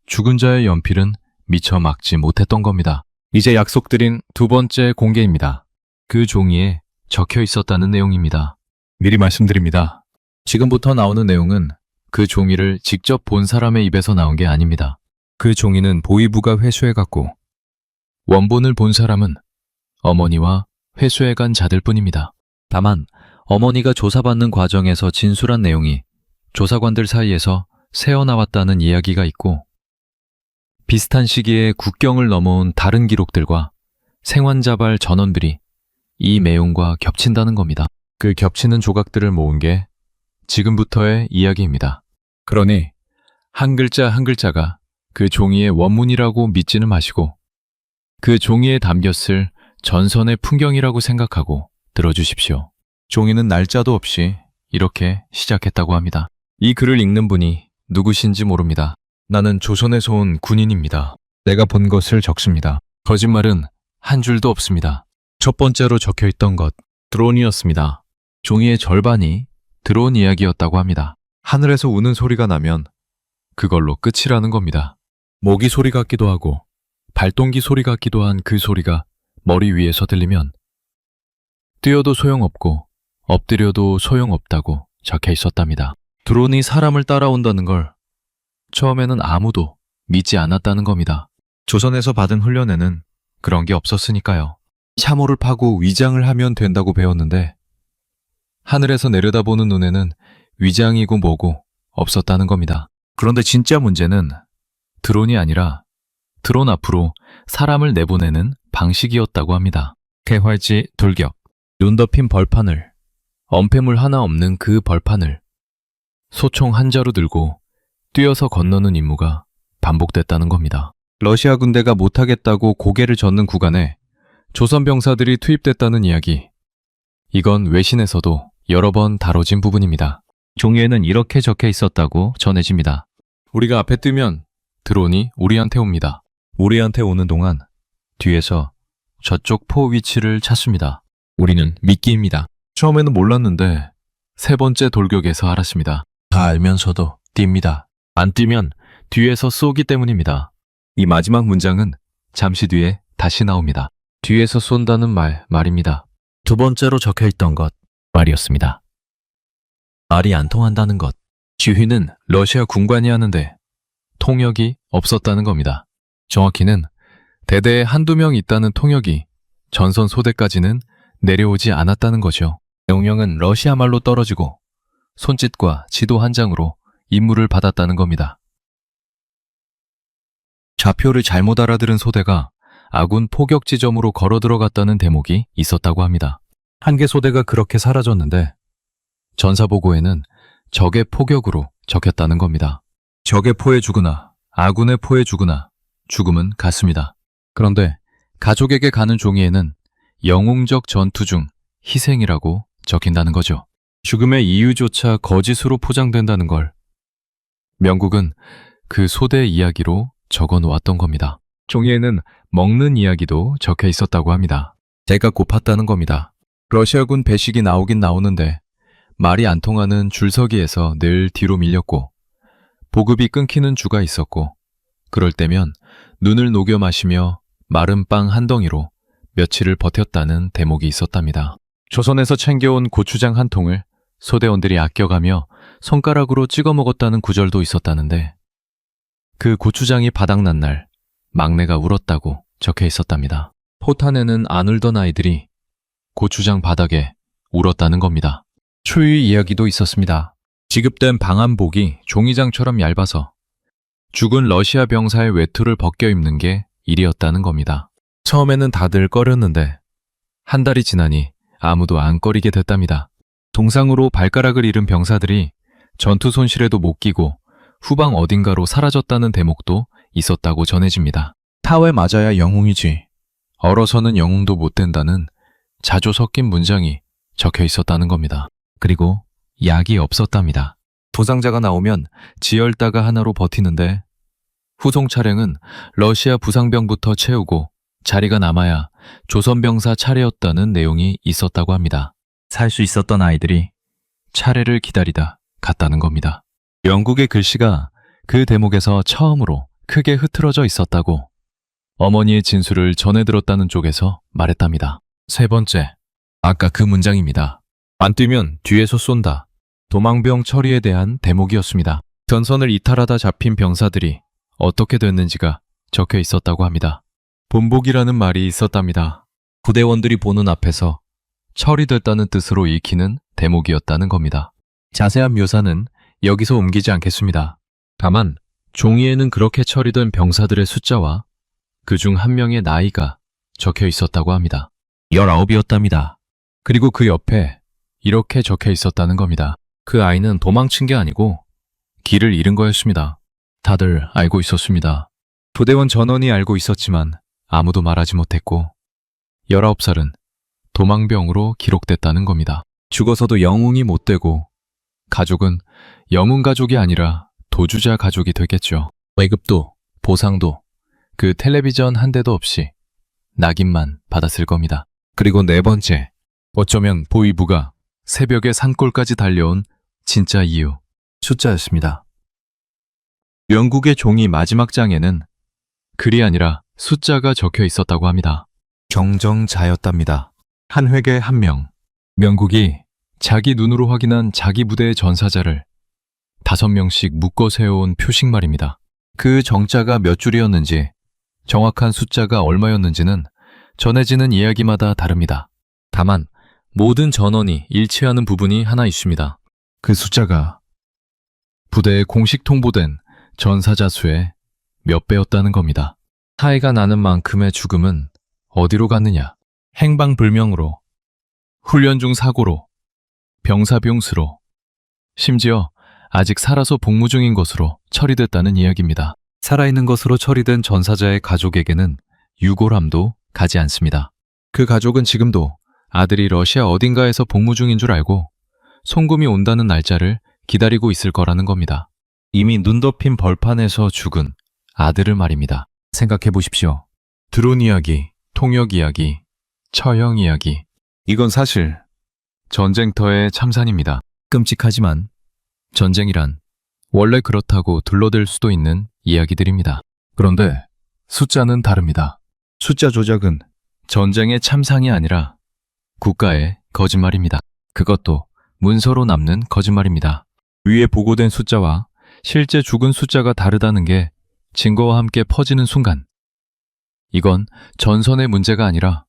죽은 자의 연필은 미처 막지 못했던 겁니다. 이제 약속드린 두 번째 공개입니다. 그 종이에 적혀 있었다는 내용입니다. 미리 말씀드립니다. 지금부터 나오는 내용은 그 종이를 직접 본 사람의 입에서 나온 게 아닙니다. 그 종이는 보위부가 회수해갔고 원본을 본 사람은 어머니와 회수해간 자들 뿐입니다. 다만 어머니가 조사받는 과정에서 진술한 내용이 조사관들 사이에서 새어나왔다는 이야기가 있고 비슷한 시기에 국경을 넘어온 다른 기록들과 생환자발 전원들이 이 내용과 겹친다는 겁니다. 그 겹치는 조각들을 모은 게 지금부터의 이야기입니다. 그러니 한 글자 한 글자가 그 종이의 원문이라고 믿지는 마시고 그 종이에 담겼을 전선의 풍경이라고 생각하고 들어주십시오. 종이는 날짜도 없이 이렇게 시작했다고 합니다. 이 글을 읽는 분이 누구신지 모릅니다. 나는 조선에서 온 군인입니다. 내가 본 것을 적습니다. 거짓말은 한 줄도 없습니다. 첫 번째로 적혀 있던 것, 드론이었습니다. 종이의 절반이 드론 이야기였다고 합니다. 하늘에서 우는 소리가 나면 그걸로 끝이라는 겁니다. 모기 소리 같기도 하고 발동기 소리 같기도 한 그 소리가 머리 위에서 들리면 뛰어도 소용없고 엎드려도 소용없다고 적혀 있었답니다. 드론이 사람을 따라온다는 걸 처음에는 아무도 믿지 않았다는 겁니다. 조선에서 받은 훈련에는 그런 게 없었으니까요. 샤모를 파고 위장을 하면 된다고 배웠는데 하늘에서 내려다보는 눈에는 위장이고 뭐고 없었다는 겁니다. 그런데 진짜 문제는 드론이 아니라 드론 앞으로 사람을 내보내는 방식이었다고 합니다. 개활지 돌격, 눈 덮인 벌판을, 엄폐물 하나 없는 그 벌판을 소총 한 자루 들고 뛰어서 건너는 임무가 반복됐다는 겁니다. 러시아 군대가 못하겠다고 고개를 젓는 구간에 조선 병사들이 투입됐다는 이야기. 이건 외신에서도 여러 번 다뤄진 부분입니다. 종이에는 이렇게 적혀 있었다고 전해집니다. 우리가 앞에 뜨면 드론이 우리한테 옵니다. 우리한테 오는 동안 뒤에서 저쪽 포 위치를 찾습니다. 우리는 미끼입니다. 처음에는 몰랐는데 세 번째 돌격에서 알았습니다. 다 알면서도 띱니다. 안 뛰면 뒤에서 쏘기 때문입니다. 이 마지막 문장은 잠시 뒤에 다시 나옵니다. 뒤에서 쏜다는 말입니다. 두 번째로 적혀 있던 것, 말이었습니다. 말이 안 통한다는 것. 지휘는 러시아 군관이 하는데 통역이 없었다는 겁니다. 정확히는 대대에 한두 명 있다는 통역이 전선 소대까지는 내려오지 않았다는 거죠. 명령은 러시아 말로 떨어지고 손짓과 지도 한 장으로 임무를 받았다는 겁니다. 좌표를 잘못 알아들은 소대가 아군 포격 지점으로 걸어 들어갔다는 대목이 있었다고 합니다. 한 개 소대가 그렇게 사라졌는데 전사보고에는 적의 포격으로 적혔다는 겁니다. 적의 포에 죽으나 아군의 포에 죽으나 죽음은 같습니다. 그런데 가족에게 가는 종이에는 영웅적 전투 중 희생이라고 적힌다는 거죠. 죽음의 이유조차 거짓으로 포장된다는 걸 명국은 그 소대의 이야기로 적어 놓았던 겁니다. 종이에는 먹는 이야기도 적혀 있었다고 합니다. 배가 고팠다는 겁니다. 러시아군 배식이 나오긴 나오는데 말이 안 통하는 줄서기에서 늘 뒤로 밀렸고 보급이 끊기는 주가 있었고 그럴 때면 눈을 녹여 마시며 마른 빵 한 덩이로 며칠을 버텼다는 대목이 있었답니다. 조선에서 챙겨온 고추장 한 통을 소대원들이 아껴가며 손가락으로 찍어 먹었다는 구절도 있었다는데 그 고추장이 바닥난 날 막내가 울었다고 적혀 있었답니다. 포탄에는 안 울던 아이들이 고추장 바닥에 울었다는 겁니다. 추위 이야기도 있었습니다. 지급된 방한복이 종이장처럼 얇아서 죽은 러시아 병사의 외투를 벗겨 입는 게 일이었다는 겁니다. 처음에는 다들 꺼렸는데 한 달이 지나니 아무도 안 꺼리게 됐답니다. 동상으로 발가락을 잃은 병사들이 전투 손실에도 못 끼고 후방 어딘가로 사라졌다는 대목도 있었다고 전해집니다. 타에 맞아야 영웅이지. 얼어서는 영웅도 못 된다는 자조 섞인 문장이 적혀 있었다는 겁니다. 그리고 약이 없었답니다. 부상자가 나오면 지혈다가 하나로 버티는데 후송 차량은 러시아 부상병부터 채우고 자리가 남아야 조선병사 차례였다는 내용이 있었다고 합니다. 살 수 있었던 아이들이 차례를 기다리다 갔다는 겁니다. 영국의 글씨가 그 대목에서 처음으로 크게 흐트러져 있었다고 어머니의 진술을 전해 들었다는 쪽에서 말했답니다. 세 번째, 아까 그 문장입니다. 안 뛰면 뒤에서 쏜다. 도망병 처리에 대한 대목이었습니다. 전선을 이탈하다 잡힌 병사들이 어떻게 됐는지가 적혀 있었다고 합니다. 본복이라는 말이 있었답니다. 부대원들이 보는 앞에서 처리됐다는 뜻으로 읽히는 대목이었다는 겁니다. 자세한 묘사는 여기서 옮기지 않겠습니다. 다만 종이에는 그렇게 처리된 병사들의 숫자와 그중 한 명의 나이가 적혀 있었다고 합니다. 19이었답니다. 그리고 그 옆에 이렇게 적혀 있었다는 겁니다. 그 아이는 도망친 게 아니고 길을 잃은 거였습니다. 다들 알고 있었습니다. 부대원 전원이 알고 있었지만 아무도 말하지 못했고 19살은 도망병으로 기록됐다는 겁니다. 죽어서도 영웅이 못 되고 가족은 영웅 가족이 아니라 도주자 가족이 되겠죠. 월급도 보상도 그 텔레비전 한 대도 없이 낙인만 받았을 겁니다. 그리고 네 번째, 어쩌면 보위부가 새벽에 산골까지 달려온 진짜 이유, 숫자였습니다. 영국의 종이 마지막 장에는 글이 아니라 숫자가 적혀 있었다고 합니다. 경정자였답니다. 한 획에 한 명. 명국이 자기 눈으로 확인한 자기 부대의 전사자를 5명씩 묶어 세워온 표식 말입니다. 그 정자가 몇 줄이었는지, 정확한 숫자가 얼마였는지는 전해지는 이야기마다 다릅니다. 다만 모든 전원이 일치하는 부분이 하나 있습니다. 그 숫자가 부대에 공식 통보된 전사자 수의 몇 배였다는 겁니다. 사이가 나는 만큼의 죽음은 어디로 갔느냐? 행방불명으로, 훈련 중 사고로, 병사병수로, 심지어 아직 살아서 복무 중인 것으로 처리됐다는 이야기입니다. 살아있는 것으로 처리된 전사자의 가족에게는 유골함도 가지 않습니다. 그 가족은 지금도 아들이 러시아 어딘가에서 복무 중인 줄 알고 송금이 온다는 날짜를 기다리고 있을 거라는 겁니다. 이미 눈 덮인 벌판에서 죽은 아들을 말입니다. 생각해 보십시오. 드론 이야기, 통역 이야기, 처형 이야기. 이건 사실 전쟁터의 참산입니다. 끔찍하지만 전쟁이란 원래 그렇다고 둘러댈 수도 있는 이야기들입니다. 그런데 숫자는 다릅니다. 숫자 조작은 전쟁의 참상이 아니라 국가의 거짓말입니다. 그것도 문서로 남는 거짓말입니다. 위에 보고된 숫자와 실제 죽은 숫자가 다르다는 게 증거와 함께 퍼지는 순간, 이건 전선의 문제가 아니라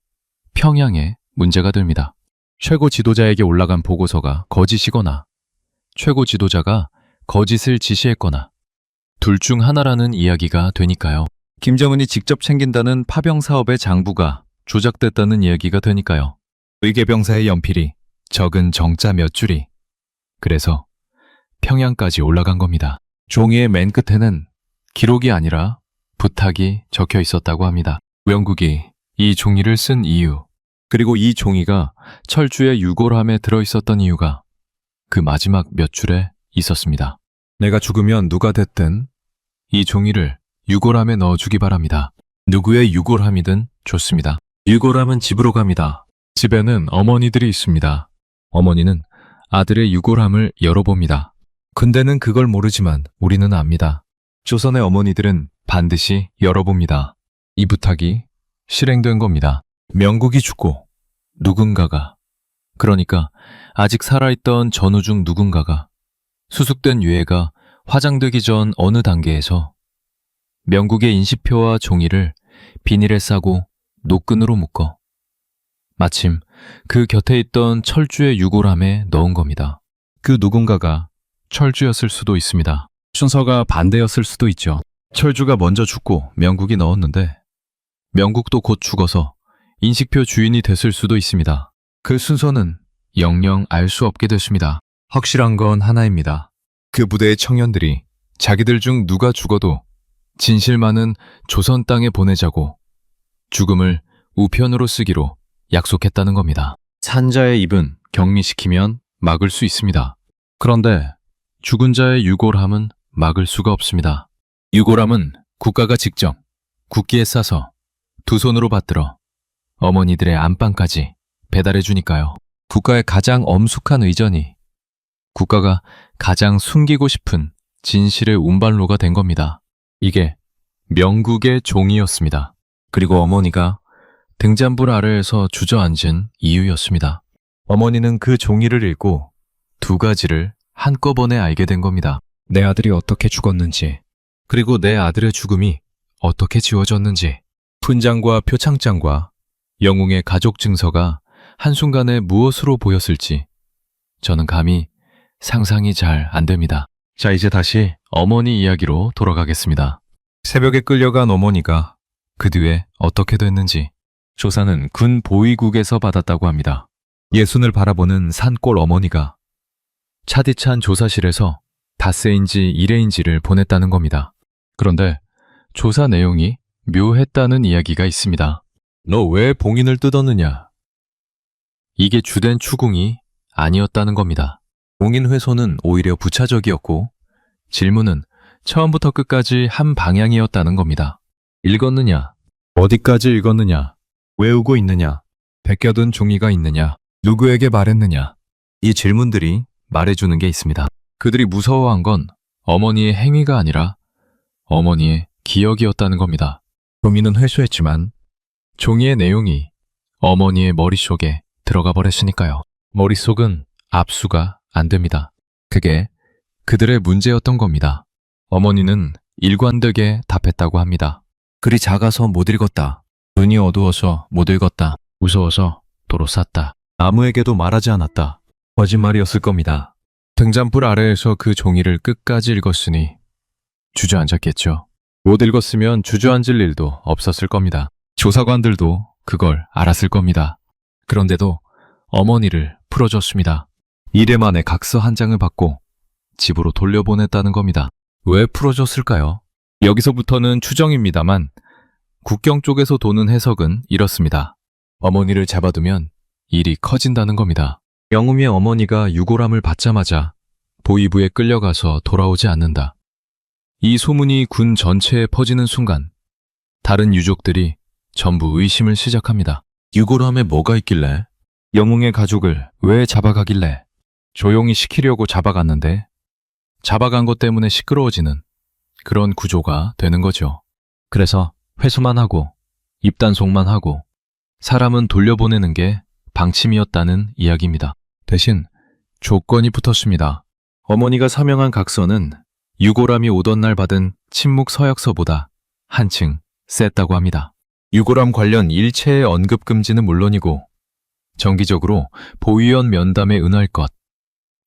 평양의 문제가 됩니다. 최고 지도자에게 올라간 보고서가 거짓이거나 최고 지도자가 거짓을 지시했거나 둘 중 하나라는 이야기가 되니까요. 김정은이 직접 챙긴다는 파병 사업의 장부가 조작됐다는 이야기가 되니까요. 의계병사의 연필이 적은 정자 몇 줄이 그래서 평양까지 올라간 겁니다. 종이의 맨 끝에는 기록이 아니라 부탁이 적혀 있었다고 합니다. 영국이 이 종이를 쓴 이유, 그리고 이 종이가 철주의 유골함에 들어있었던 이유가 그 마지막 몇 줄에 있었습니다. 내가 죽으면 누가 됐든 이 종이를 유골함에 넣어주기 바랍니다. 누구의 유골함이든 좋습니다. 유골함은 집으로 갑니다. 집에는 어머니들이 있습니다. 어머니는 아들의 유골함을 열어봅니다. 근데는 그걸 모르지만 우리는 압니다. 조선의 어머니들은 반드시 열어봅니다. 이 부탁이 실행된 겁니다. 명국이 죽고 누군가가, 그러니까 아직 살아있던 전우 중 누군가가 수습된 유해가 화장되기 전 어느 단계에서 명국의 인시표와 종이를 비닐에 싸고 노끈으로 묶어 마침 그 곁에 있던 철주의 유골함에 넣은 겁니다. 그 누군가가 철주였을 수도 있습니다. 순서가 반대였을 수도 있죠. 철주가 먼저 죽고 명국이 넣었는데 명국도 곧 죽어서 인식표 주인이 됐을 수도 있습니다. 그 순서는 영영 알 수 없게 됐습니다. 확실한 건 하나입니다. 그 부대의 청년들이 자기들 중 누가 죽어도 진실만은 조선 땅에 보내자고 죽음을 우편으로 쓰기로 약속했다는 겁니다. 산자의 입은 격리시키면 막을 수 있습니다. 그런데 죽은 자의 유골함은 막을 수가 없습니다. 유골함은 국가가 직접 국기에 싸서 두 손으로 받들어 어머니들의 안방까지 배달해 주니까요. 국가의 가장 엄숙한 의전이 국가가 가장 숨기고 싶은 진실의 운반로가 된 겁니다. 이게 명국의 종이었습니다. 그리고 어머니가 등잔불 아래에서 주저앉은 이유였습니다. 어머니는 그 종이를 읽고 두 가지를 한꺼번에 알게 된 겁니다. 내 아들이 어떻게 죽었는지, 그리고 내 아들의 죽음이 어떻게 지워졌는지, 훈장과 표창장과 영웅의 가족 증서가 한순간에 무엇으로 보였을지 저는 감히 상상이 잘 안 됩니다. 자, 이제 다시 어머니 이야기로 돌아가겠습니다. 새벽에 끌려간 어머니가 그 뒤에 어떻게 됐는지 조사는 군 보위국에서 받았다고 합니다. 예순을 바라보는 산골 어머니가 차디찬 조사실에서 닷새인지 일회인지를 보냈다는 겁니다. 그런데 조사 내용이 묘했다는 이야기가 있습니다. 너 왜 봉인을 뜯었느냐? 이게 주된 추궁이 아니었다는 겁니다. 봉인 훼손은 오히려 부차적이었고 질문은 처음부터 끝까지 한 방향이었다는 겁니다. 읽었느냐? 어디까지 읽었느냐? 외우고 있느냐? 베껴둔 종이가 있느냐? 누구에게 말했느냐? 이 질문들이 말해주는 게 있습니다. 그들이 무서워한 건 어머니의 행위가 아니라 어머니의 기억이었다는 겁니다. 종이는 회수했지만 종이의 내용이 어머니의 머릿속에 들어가 버렸으니까요. 머릿속은 압수가 안 됩니다. 그게 그들의 문제였던 겁니다. 어머니는 일관되게 답했다고 합니다. 글이 작아서 못 읽었다. 눈이 어두워서 못 읽었다. 무서워서 도로 쌌다. 아무에게도 말하지 않았다. 거짓말이었을 겁니다. 등잔불 아래에서 그 종이를 끝까지 읽었으니 주저앉았겠죠. 못 읽었으면 주저앉을 일도 없었을 겁니다. 조사관들도 그걸 알았을 겁니다. 그런데도 어머니를 풀어줬습니다. 1회 만에 각서 한 장을 받고 집으로 돌려보냈다는 겁니다. 왜 풀어줬을까요? 여기서부터는 추정입니다만 국경 쪽에서 도는 해석은 이렇습니다. 어머니를 잡아두면 일이 커진다는 겁니다. 영음의 어머니가 유골함을 받자마자 보위부에 끌려가서 돌아오지 않는다. 이 소문이 군 전체에 퍼지는 순간 다른 유족들이 전부 의심을 시작합니다. 유골함에 뭐가 있길래? 영웅의 가족을 왜 잡아가길래? 조용히 시키려고 잡아갔는데 잡아간 것 때문에 시끄러워지는 그런 구조가 되는 거죠. 그래서 회수만 하고 입단속만 하고 사람은 돌려보내는 게 방침이었다는 이야기입니다. 대신 조건이 붙었습니다. 어머니가 사명한 각서는 유골함이 오던 날 받은 침묵 서약서보다 한층 셌다고 합니다. 유골함 관련 일체의 언급 금지는 물론이고 정기적으로 보위원 면담에 응할 것,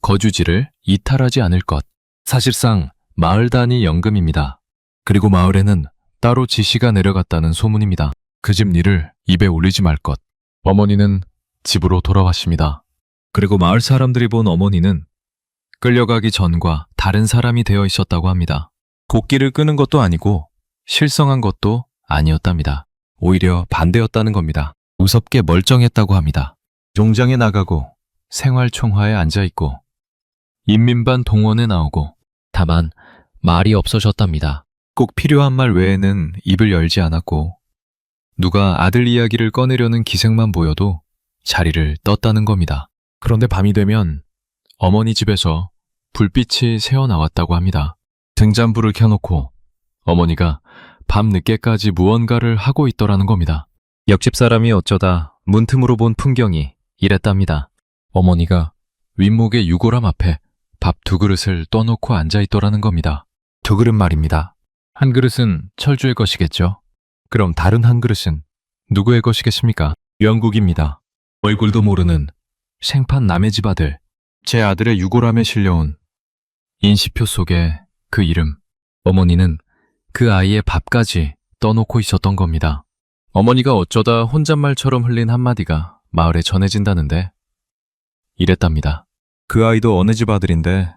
거주지를 이탈하지 않을 것, 사실상 마을 단위 연금입니다. 그리고 마을에는 따로 지시가 내려갔다는 소문입니다. 그 집 일을 입에 올리지 말 것. 어머니는 집으로 돌아왔습니다. 그리고 마을 사람들이 본 어머니는 끌려가기 전과 다른 사람이 되어 있었다고 합니다. 곡기를 끄는 것도 아니고 실성한 것도 아니었답니다. 오히려 반대였다는 겁니다. 무섭게 멀쩡했다고 합니다. 농장에 나가고 생활총화에 앉아있고 인민반 동원에 나오고 다만 말이 없어졌답니다. 꼭 필요한 말 외에는 입을 열지 않았고 누가 아들 이야기를 꺼내려는 기색만 보여도 자리를 떴다는 겁니다. 그런데 밤이 되면 어머니 집에서 불빛이 새어나왔다고 합니다. 등잔불을 켜놓고 어머니가 밤 늦게까지 무언가를 하고 있더라는 겁니다. 옆집 사람이 어쩌다 문틈으로 본 풍경이 이랬답니다. 어머니가 윗목의 유골함 앞에 밥 2그릇을 떠놓고 앉아있더라는 겁니다. 2그릇 말입니다. 한 그릇은 철주의 것이겠죠. 그럼 다른 한 그릇은 누구의 것이겠습니까? 영국입니다. 얼굴도 모르는 생판 남의 집 아들, 제 아들의 유골함에 실려온 인시표 속에 그 이름. 어머니는 그 아이의 밥까지 떠놓고 있었던 겁니다. 어머니가 어쩌다 혼잣말처럼 흘린 한마디가 마을에 전해진다는데 이랬답니다. 그 아이도 어느 집 아들인데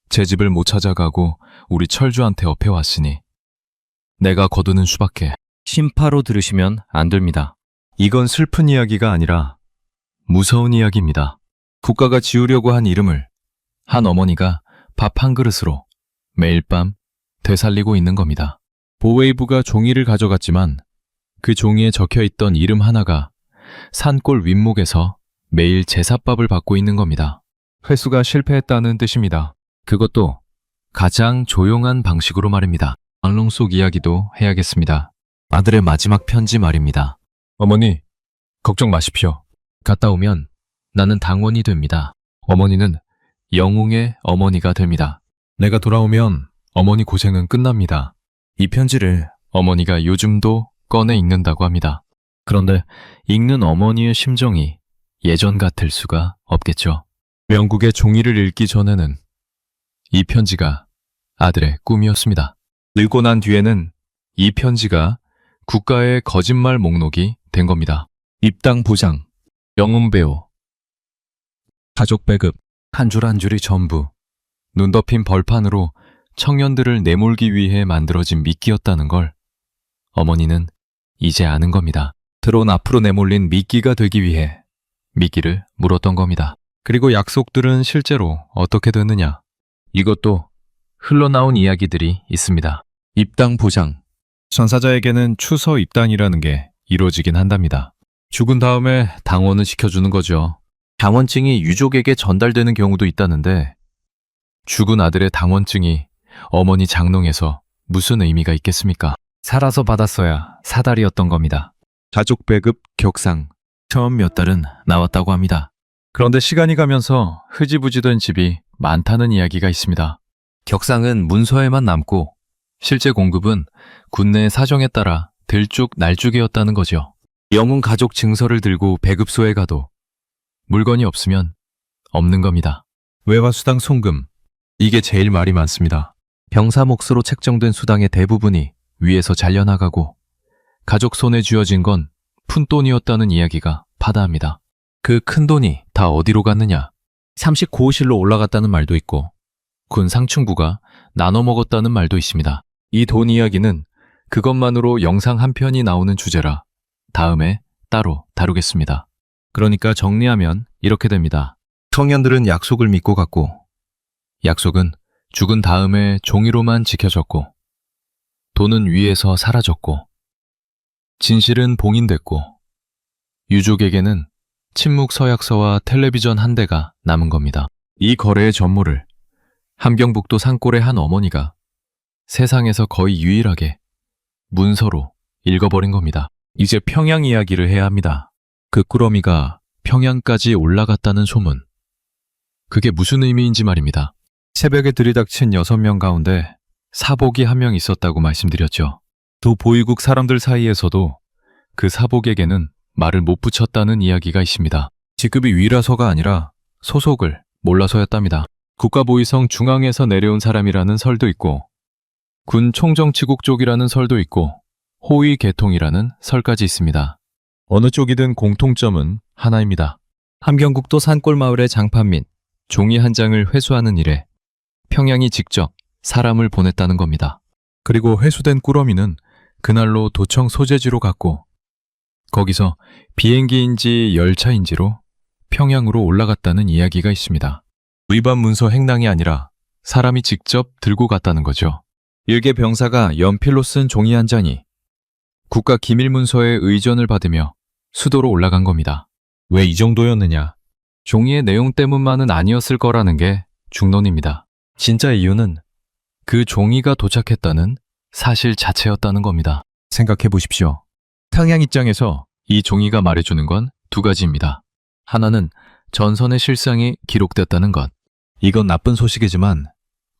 제 집을 못 찾아가고 우리 철주한테 업해왔으니 내가 거두는 수밖에. 심파로 들으시면 안 됩니다. 이건 슬픈 이야기가 아니라 무서운 이야기입니다. 국가가 지으려고 한 이름을 한 어머니가 밥 한 그릇으로 매일 밤 되살리고 있는 겁니다. 보웨이부가 종이를 가져갔지만 그 종이에 적혀있던 이름 하나가 산골 윗목에서 매일 제사밥을 받고 있는 겁니다. 회수가 실패했다는 뜻입니다. 그것도 가장 조용한 방식으로 말입니다. 방롱 속 이야기도 해야겠습니다. 아들의 마지막 편지 말입니다. 어머니, 걱정 마십시오. 갔다 오면 나는 당원이 됩니다. 어머니는 영웅의 어머니가 됩니다. 내가 돌아오면 어머니 고생은 끝납니다. 이 편지를 어머니가 요즘도 꺼내 읽는다고 합니다. 그런데 읽는 어머니의 심정이 예전 같을 수가 없겠죠. 명국의 종이를 읽기 전에는 이 편지가 아들의 꿈이었습니다. 늙고 난 뒤에는 이 편지가 국가의 거짓말 목록이 된 겁니다. 입당 보장, 영음배우, 가족 배급, 한 줄 한 줄이 전부 눈 덮인 벌판으로 청년들을 내몰기 위해 만들어진 미끼였다는 걸 어머니는 이제 아는 겁니다. 드론 앞으로 내몰린 미끼가 되기 위해 미끼를 물었던 겁니다. 그리고 약속들은 실제로 어떻게 됐느냐? 이것도 흘러나온 이야기들이 있습니다. 입당 보장. 전사자에게는 추서 입당이라는 게 이루어지긴 한답니다. 죽은 다음에 당원을 시켜주는 거죠. 당원증이 유족에게 전달되는 경우도 있다는데 죽은 아들의 당원증이 어머니 장롱에서 무슨 의미가 있겠습니까? 살아서 받았어야 사달이었던 겁니다. 가족 배급 격상. 처음 몇 달은 나왔다고 합니다. 그런데 시간이 가면서 흐지부지된 집이 많다는 이야기가 있습니다. 격상은 문서에만 남고 실제 공급은 군내 사정에 따라 들쭉날쭉이었다는 거죠. 영웅 가족 증서를 들고 배급소에 가도 물건이 없으면 없는 겁니다. 외화수당 송금. 이게 제일 말이 많습니다. 병사 몫으로 책정된 수당의 대부분이 위에서 잘려나가고 가족 손에 쥐어진 건 푼돈이었다는 이야기가 파다합니다. 그 큰 돈이 다 어디로 갔느냐? 삼식고호실로 올라갔다는 말도 있고 군 상층부가 나눠 먹었다는 말도 있습니다. 이 돈 이야기는 그것만으로 영상 한 편이 나오는 주제라 다음에 따로 다루겠습니다. 그러니까 정리하면 이렇게 됩니다. 청년들은 약속을 믿고 갔고 약속은 죽은 다음에 종이로만 지켜졌고 돈은 위에서 사라졌고 진실은 봉인됐고 유족에게는 침묵 서약서와 텔레비전 한 대가 남은 겁니다. 이 거래의 전모를 함경북도 산골의 한 어머니가 세상에서 거의 유일하게 문서로 읽어버린 겁니다. 이제 평양 이야기를 해야 합니다. 그 꾸러미가 평양까지 올라갔다는 소문. 그게 무슨 의미인지 말입니다. 새벽에 들이닥친 6명 가운데 사복이 한 명 있었다고 말씀드렸죠. 두 보위국 사람들 사이에서도 그 사복에게는 말을 못 붙였다는 이야기가 있습니다. 직급이 위라서가 아니라 소속을 몰라서였답니다. 국가보위성 중앙에서 내려온 사람이라는 설도 있고 군 총정치국 쪽이라는 설도 있고 호위 계통이라는 설까지 있습니다. 어느 쪽이든 공통점은 하나입니다. 함경북도 산골마을의 장판 및 종이 한 장을 회수하는 일에 평양이 직접 사람을 보냈다는 겁니다. 그리고 회수된 꾸러미는 그날로 도청 소재지로 갔고 거기서 비행기인지 열차인지로 평양으로 올라갔다는 이야기가 있습니다. 위반 문서 행랑이 아니라 사람이 직접 들고 갔다는 거죠. 일개 병사가 연필로 쓴 종이 한 장이 국가 기밀문서의 의전을 받으며 수도로 올라간 겁니다. 왜 이 정도였느냐? 종이의 내용 때문만은 아니었을 거라는 게 중론입니다. 진짜 이유는 그 종이가 도착했다는 사실 자체였다는 겁니다. 생각해 보십시오. 평양 입장에서 이 종이가 말해주는 건 두 가지입니다. 하나는 전선의 실상이 기록됐다는 것. 이건 나쁜 소식이지만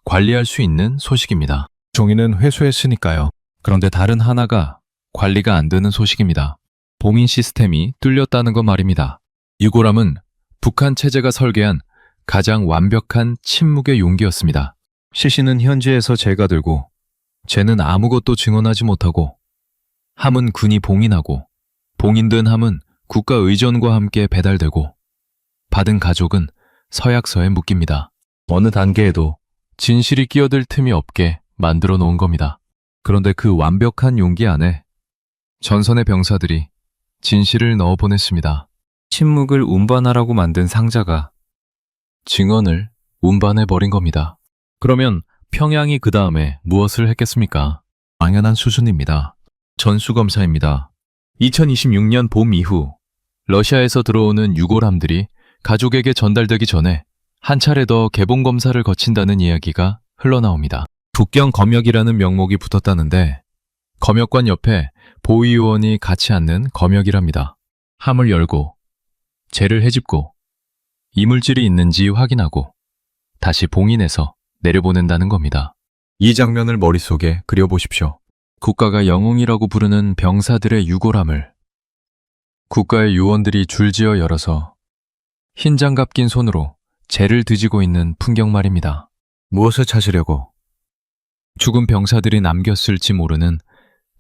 관리할 수 있는 소식입니다. 종이는 회수했으니까요. 그런데 다른 하나가 관리가 안 되는 소식입니다. 봉인 시스템이 뚫렸다는 것 말입니다. 유골함은 북한 체제가 설계한 가장 완벽한 침묵의 용기였습니다. 시신은 현지에서 제가 들고 쟤는 아무것도 증언하지 못하고 함은 군이 봉인하고 봉인된 함은 국가 의전과 함께 배달되고 받은 가족은 서약서에 묶입니다. 어느 단계에도 진실이 끼어들 틈이 없게 만들어 놓은 겁니다. 그런데 그 완벽한 용기 안에 전선의 병사들이 진실을 넣어 보냈습니다. 침묵을 운반하라고 만든 상자가 증언을 운반해 버린 겁니다. 그러면 평양이 그 다음에 무엇을 했겠습니까? 당연한 수순입니다. 전수검사입니다. 2026년 봄 이후 러시아에서 들어오는 유골함들이 가족에게 전달되기 전에 한 차례 더 개봉검사를 거친다는 이야기가 흘러나옵니다. 북경 검역이라는 명목이 붙었다는데 검역관 옆에 보위요원이 같이 앉는 검역이랍니다. 함을 열고 재를 헤집고 이물질이 있는지 확인하고 다시 봉인해서 내려보낸다는 겁니다. 이 장면을 머릿속에 그려보십시오. 국가가 영웅이라고 부르는 병사들의 유골함을 국가의 요원들이 줄지어 열어서 흰 장갑 낀 손으로 재를 드지고 있는 풍경 말입니다. 무엇을 찾으려고? 죽은 병사들이 남겼을지 모르는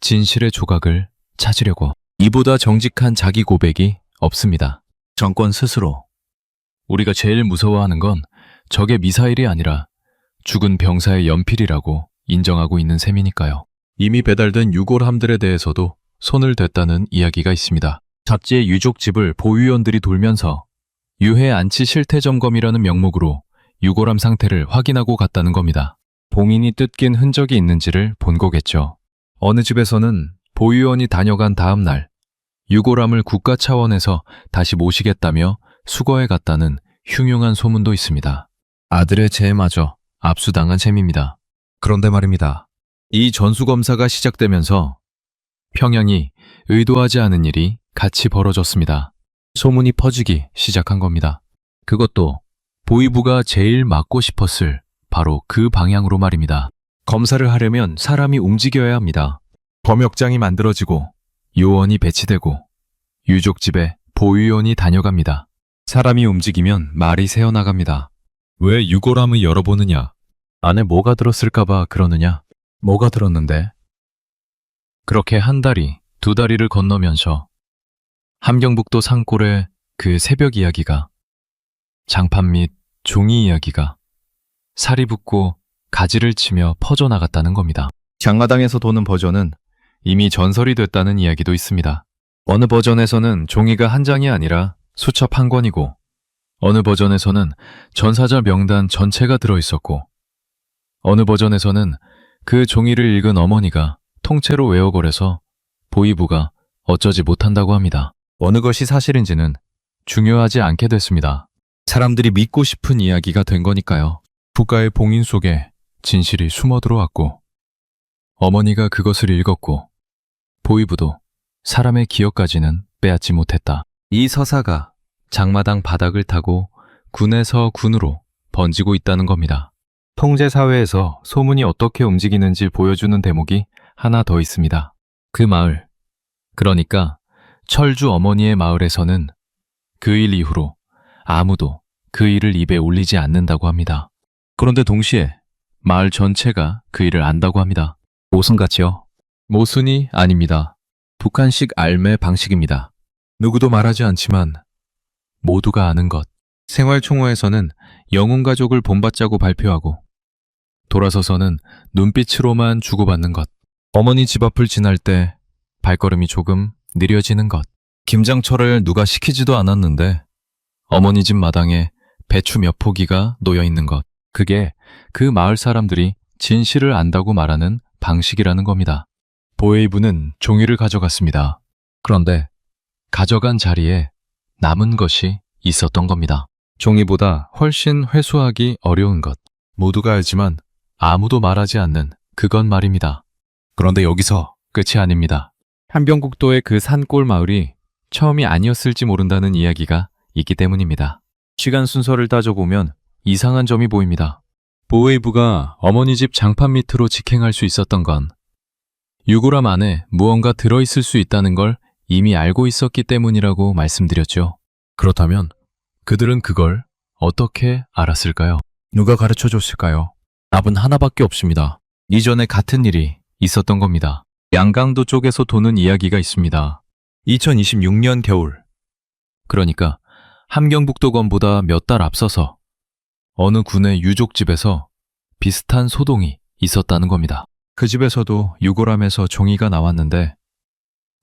진실의 조각을 찾으려고. 이보다 정직한 자기 고백이 없습니다. 정권 스스로. 우리가 제일 무서워하는 건 적의 미사일이 아니라 죽은 병사의 연필이라고 인정하고 있는 셈이니까요. 이미 배달된 유골함들에 대해서도 손을 댔다는 이야기가 있습니다. 잡지의 유족집을 보위원들이 돌면서 유해 안치 실태 점검이라는 명목으로 유골함 상태를 확인하고 갔다는 겁니다. 봉인이 뜯긴 흔적이 있는지를 본 거겠죠. 어느 집에서는 보위원이 다녀간 다음 날 유골함을 국가 차원에서 다시 모시겠다며 수거해 갔다는 흉흉한 소문도 있습니다. 아들의 재해마저 압수당한 셈입니다. 그런데 말입니다. 이 전수검사가 시작되면서 평양이 의도하지 않은 일이 같이 벌어졌습니다. 소문이 퍼지기 시작한 겁니다. 그것도 보위부가 제일 막고 싶었을 바로 그 방향으로 말입니다. 검사를 하려면 사람이 움직여야 합니다. 범역장이 만들어지고 요원이 배치되고 유족집에 보위원이 다녀갑니다. 사람이 움직이면 말이 새어나갑니다. 왜 유골함을 열어보느냐? 안에 뭐가 들었을까봐 그러느냐? 뭐가 들었는데? 그렇게 한 다리, 두 다리를 건너면서 함경북도 산골의 그 새벽 이야기가, 장판 및 종이 이야기가 살이 붙고 가지를 치며 퍼져나갔다는 겁니다. 장마당에서 도는 버전은 이미 전설이 됐다는 이야기도 있습니다. 어느 버전에서는 종이가 한 장이 아니라 수첩 한 권이고, 어느 버전에서는 전사자 명단 전체가 들어있었고, 어느 버전에서는 그 종이를 읽은 어머니가 통째로 외워버려서 보위부가 어쩌지 못한다고 합니다. 어느 것이 사실인지는 중요하지 않게 됐습니다. 사람들이 믿고 싶은 이야기가 된 거니까요. 국가의 봉인 속에 진실이 숨어 들어왔고, 어머니가 그것을 읽었고, 보위부도 사람의 기억까지는 빼앗지 못했다. 이 서사가 장마당 바닥을 타고 군에서 군으로 번지고 있다는 겁니다. 통제사회에서 소문이 어떻게 움직이는지 보여주는 대목이 하나 더 있습니다. 그 마을, 그러니까 철주 어머니의 마을에서는 그 일 이후로 아무도 그 일을 입에 올리지 않는다고 합니다. 그런데 동시에 마을 전체가 그 일을 안다고 합니다. 모순같이요? 모순이 아닙니다. 북한식 알매 방식입니다. 누구도 말하지 않지만 모두가 아는 것. 생활총회에서는 영웅가족을 본받자고 발표하고, 돌아서서는 눈빛으로만 주고받는 것. 어머니 집 앞을 지날 때 발걸음이 조금 느려지는 것. 김장철을 누가 시키지도 않았는데 어머니 집 마당에 배추 몇 포기가 놓여 있는 것. 그게 그 마을 사람들이 진실을 안다고 말하는 방식이라는 겁니다. 보위부는 종이를 가져갔습니다. 그런데 가져간 자리에 남은 것이 있었던 겁니다. 종이보다 훨씬 회수하기 어려운 것. 모두가 알지만 아무도 말하지 않는 그건 말입니다. 그런데 여기서 끝이 아닙니다. 함경북도의 그 산골 마을이 처음이 아니었을지 모른다는 이야기가 있기 때문입니다. 시간 순서를 따져보면 이상한 점이 보입니다. 보위부가 어머니 집 장판 밑으로 직행할 수 있었던 건 유골함 안에 무언가 들어있을 수 있다는 걸 이미 알고 있었기 때문이라고 말씀드렸죠. 그렇다면 그들은 그걸 어떻게 알았을까요? 누가 가르쳐 줬을까요? 답은 하나밖에 없습니다. 이전에 같은 일이 있었던 겁니다. 양강도 쪽에서 도는 이야기가 있습니다. 2026년 겨울. 그러니까 함경북도건보다 몇 달 앞서서 어느 군의 유족집에서 비슷한 소동이 있었다는 겁니다. 그 집에서도 유골함에서 종이가 나왔는데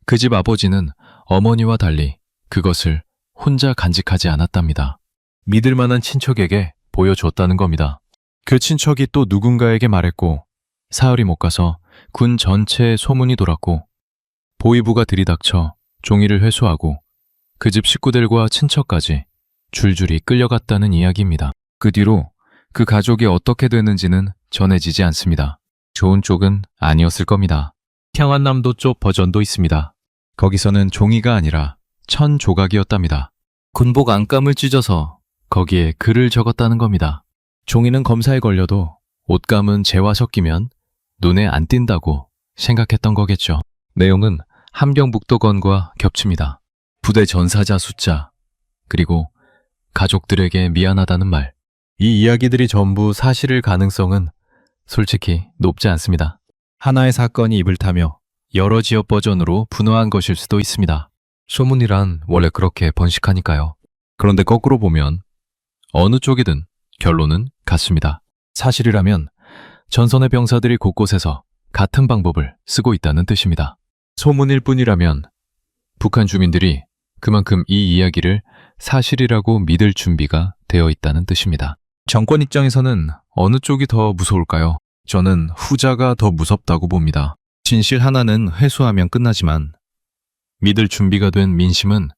그 집 아버지는 어머니와 달리 그것을 혼자 간직하지 않았답니다. 믿을 만한 친척에게 보여줬다는 겁니다. 그 친척이 또 누군가에게 말했고, 사흘이 못 가서 군 전체에 소문이 돌았고, 보위부가 들이닥쳐 종이를 회수하고 그 집 식구들과 친척까지 줄줄이 끌려갔다는 이야기입니다. 그 뒤로 그 가족이 어떻게 됐는지는 전해지지 않습니다. 좋은 쪽은 아니었을 겁니다. 평안남도 쪽 버전도 있습니다. 거기서는 종이가 아니라 천 조각이었답니다. 군복 안감을 찢어서 거기에 글을 적었다는 겁니다. 종이는 검사에 걸려도 옷감은 재와 섞이면 눈에 안 띈다고 생각했던 거겠죠. 내용은 함경북도건과 겹칩니다. 부대 전사자 숫자, 그리고 가족들에게 미안하다는 말. 이 이야기들이 전부 사실일 가능성은 솔직히 높지 않습니다. 하나의 사건이 입을 타며 여러 지역 버전으로 분화한 것일 수도 있습니다. 소문이란 원래 그렇게 번식하니까요. 그런데 거꾸로 보면 어느 쪽이든 결론은 같습니다. 사실이라면 전선의 병사들이 곳곳에서 같은 방법을 쓰고 있다는 뜻입니다. 소문일 뿐이라면 북한 주민들이 그만큼 이 이야기를 사실이라고 믿을 준비가 되어 있다는 뜻입니다. 정권 입장에서는 어느 쪽이 더 무서울까요? 저는 후자가 더 무섭다고 봅니다. 진실 하나는 회수하면 끝나지만 믿을 준비가 된 민심은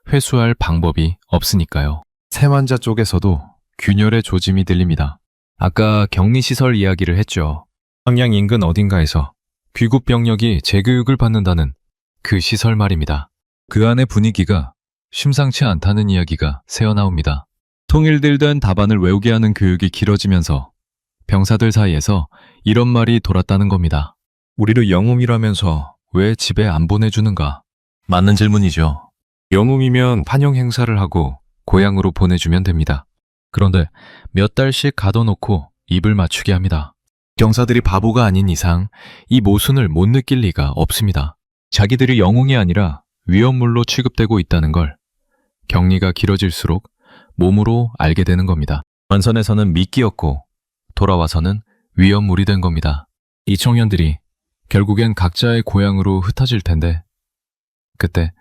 회수할 방법이 없으니까요. 세만자 쪽에서도 균열의 조짐이 들립니다. 아까 격리시설 이야기를 했죠. 평양 인근 어딘가에서 귀국 병력이 재교육을 받는다는 그 시설 말입니다. 그 안의 분위기가 심상치 않다는 이야기가 새어나옵니다. 통일들된 답안을 외우게 하는 교육이 길어지면서 병사들 사이에서 이런 말이 돌았다는 겁니다. 우리를 영웅이라면서 왜 집에 안 보내주는가? 맞는 질문이죠. 영웅이면 환영 행사를 하고 고향으로 보내주면 됩니다. 그런데 몇 달씩 가둬놓고 입을 맞추게 합니다. 병사들이 바보가 아닌 이상 이 모순을 못 느낄 리가 없습니다. 자기들이 영웅이 아니라 위험물로 취급되고 있다는 걸 격리가 길어질수록 몸으로 알게 되는 겁니다. 전선에서는 미끼였고 돌아와서는 위험물이 된 겁니다. 이 청년들이 결국엔 각자의 고향으로 흩어질 텐데 그때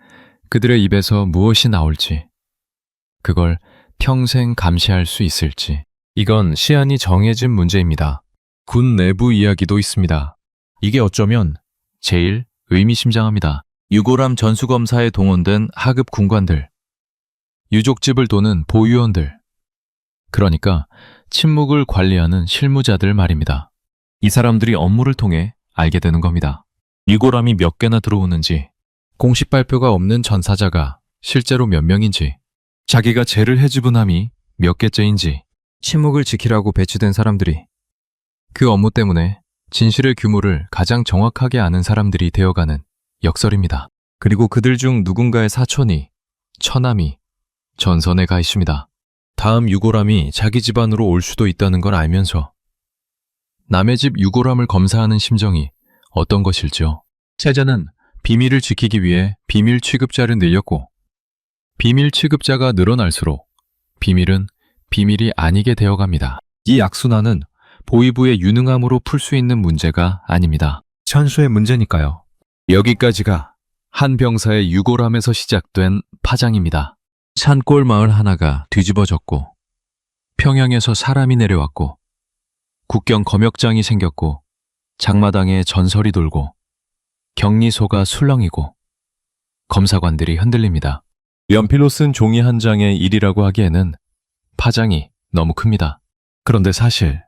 그들의 입에서 무엇이 나올지, 그걸 평생 감시할 수 있을지, 이건 시한이 정해진 문제입니다. 군 내부 이야기도 있습니다. 이게 어쩌면 제일 의미심장합니다. 유골함 전수검사에 동원된 하급 군관들, 유족집을 도는 보위원들, 그러니까 침묵을 관리하는 실무자들 말입니다. 이 사람들이 업무를 통해 알게 되는 겁니다. 유골함이 몇 개나 들어오는지, 공식 발표가 없는 전사자가 실제로 몇 명인지, 자기가 죄를 해집은 함이 몇 개째인지, 침묵을 지키라고 배치된 사람들이 그 업무 때문에 진실의 규모를 가장 정확하게 아는 사람들이 되어가는 역설입니다. 그리고 그들 중 누군가의 사촌이, 처남이 전선에 가 있습니다. 다음 유골함이 자기 집안으로 올 수도 있다는 걸 알면서 남의 집 유골함을 검사하는 심정이 어떤 것일지요. 세자는 비밀을 지키기 위해 비밀 취급자를 늘렸고 비밀 취급자가 늘어날수록 비밀은 비밀이 아니게 되어갑니다. 이 악순환은 보위부의 유능함으로 풀 수 있는 문제가 아닙니다. 천수의 문제니까요. 여기까지가 한 병사의 유골함에서 시작된 파장입니다. 산골 마을 하나가 뒤집어졌고 평양에서 사람이 내려왔고 국경 검역장이 생겼고 장마당에 전설이 돌고 격리소가 술렁이고 검사관들이 흔들립니다. 연필로 쓴 종이 한 장의 일이라고 하기에는 파장이 너무 큽니다. 그런데 사실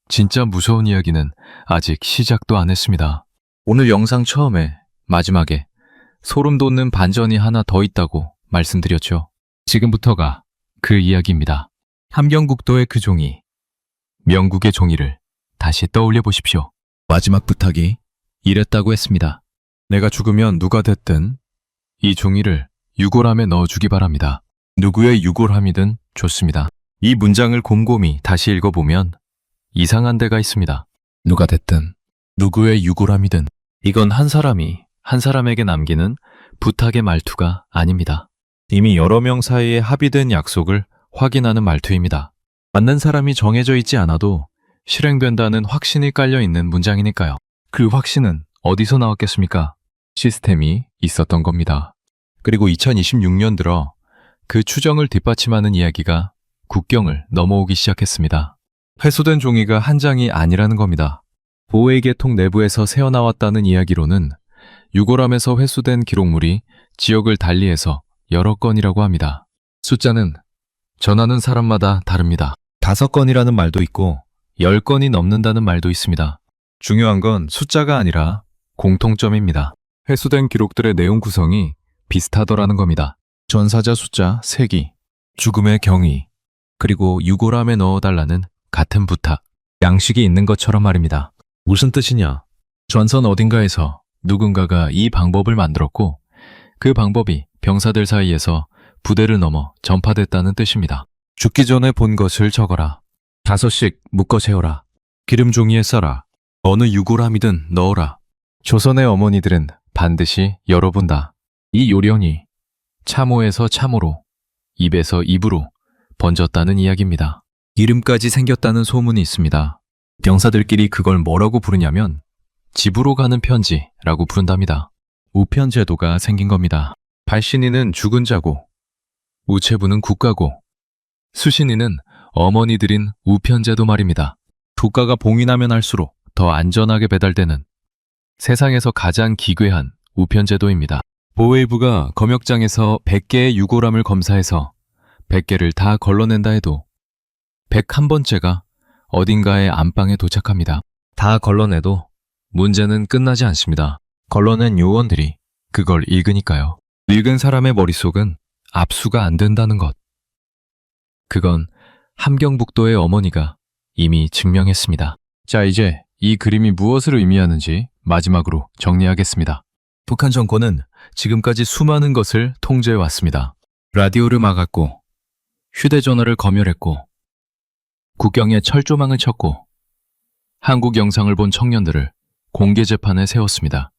진짜 무서운 이야기는 아직 시작도 안 했습니다. 오늘 영상 처음에 마지막에 소름 돋는 반전이 하나 더 있다고 말씀드렸죠. 지금부터가 그 이야기입니다. 함경국도의 그 종이, 명국의 종이를 다시 떠올려 보십시오. 마지막 부탁이 이랬다고 했습니다. 내가 죽으면 누가 됐든 이 종이를 유골함에 넣어주기 바랍니다. 누구의 유골함이든 좋습니다. 이 문장을 곰곰이 다시 읽어보면 이상한 데가 있습니다. 누가 됐든 누구의 유골함이든 이건 한 사람이 한 사람에게 남기는 부탁의 말투가 아닙니다. 이미 여러 명 사이에 합의된 약속을 확인하는 말투입니다. 맞는 사람이 정해져 있지 않아도 실행된다는 확신이 깔려있는 문장이니까요. 그 확신은 어디서 나왔겠습니까? 시스템이 있었던 겁니다. 그리고 2026년 들어 그 추정을 뒷받침하는 이야기가 국경을 넘어오기 시작했습니다. 회수된 종이가 한 장이 아니라는 겁니다. 보호의계통 내부에서 새어나왔다는 이야기로는 유골함에서 회수된 기록물이 지역을 달리해서 여러 건이라고 합니다. 숫자는 전하는 사람마다 다릅니다. 5건이라는 말도 있고 10건이 넘는다는 말도 있습니다. 중요한 건 숫자가 아니라 공통점입니다. 회수된 기록들의 내용 구성이 비슷하더라는 겁니다. 전사자 숫자 3기, 죽음의 경위, 그리고 유골함에 넣어달라는 같은 부탁, 양식이 있는 것처럼 말입니다. 무슨 뜻이냐? 전선 어딘가에서 누군가가 이 방법을 만들었고 그 방법이 병사들 사이에서 부대를 넘어 전파됐다는 뜻입니다. 죽기 전에 본 것을 적어라. 5씩 묶어 세워라. 기름 종이에 써라. 어느 유골함이든 넣어라. 조선의 어머니들은 반드시 열어본다. 이 요령이 참호에서 참호로, 입에서 입으로 번졌다는 이야기입니다. 이름까지 생겼다는 소문이 있습니다. 병사들끼리 그걸 뭐라고 부르냐면 집으로 가는 편지라고 부른답니다. 우편제도가 생긴 겁니다. 발신인은 죽은 자고, 우체부는 국가고, 수신인은 어머니들인 우편제도 말입니다. 국가가 봉이 나면 할수록 더 안전하게 배달되는 세상에서 가장 기괴한 우편제도입니다. 보웨이브가 검역장에서 100개의 유골함을 검사해서 100개를 다 걸러낸다 해도 101번째가 어딘가의 안방에 도착합니다. 다 걸러내도 문제는 끝나지 않습니다. 걸러낸 요원들이 그걸 읽으니까요. 읽은 사람의 머릿속은 압수가 안 된다는 것. 그건 함경북도의 어머니가 이미 증명했습니다. 자, 이제 이 그림이 무엇을 의미하는지 마지막으로 정리하겠습니다. 북한 정권은 지금까지 수많은 것을 통제해왔습니다. 라디오를 막았고, 휴대전화를 검열했고, 국경에 철조망을 쳤고, 한국 영상을 본 청년들을 공개 재판에 세웠습니다.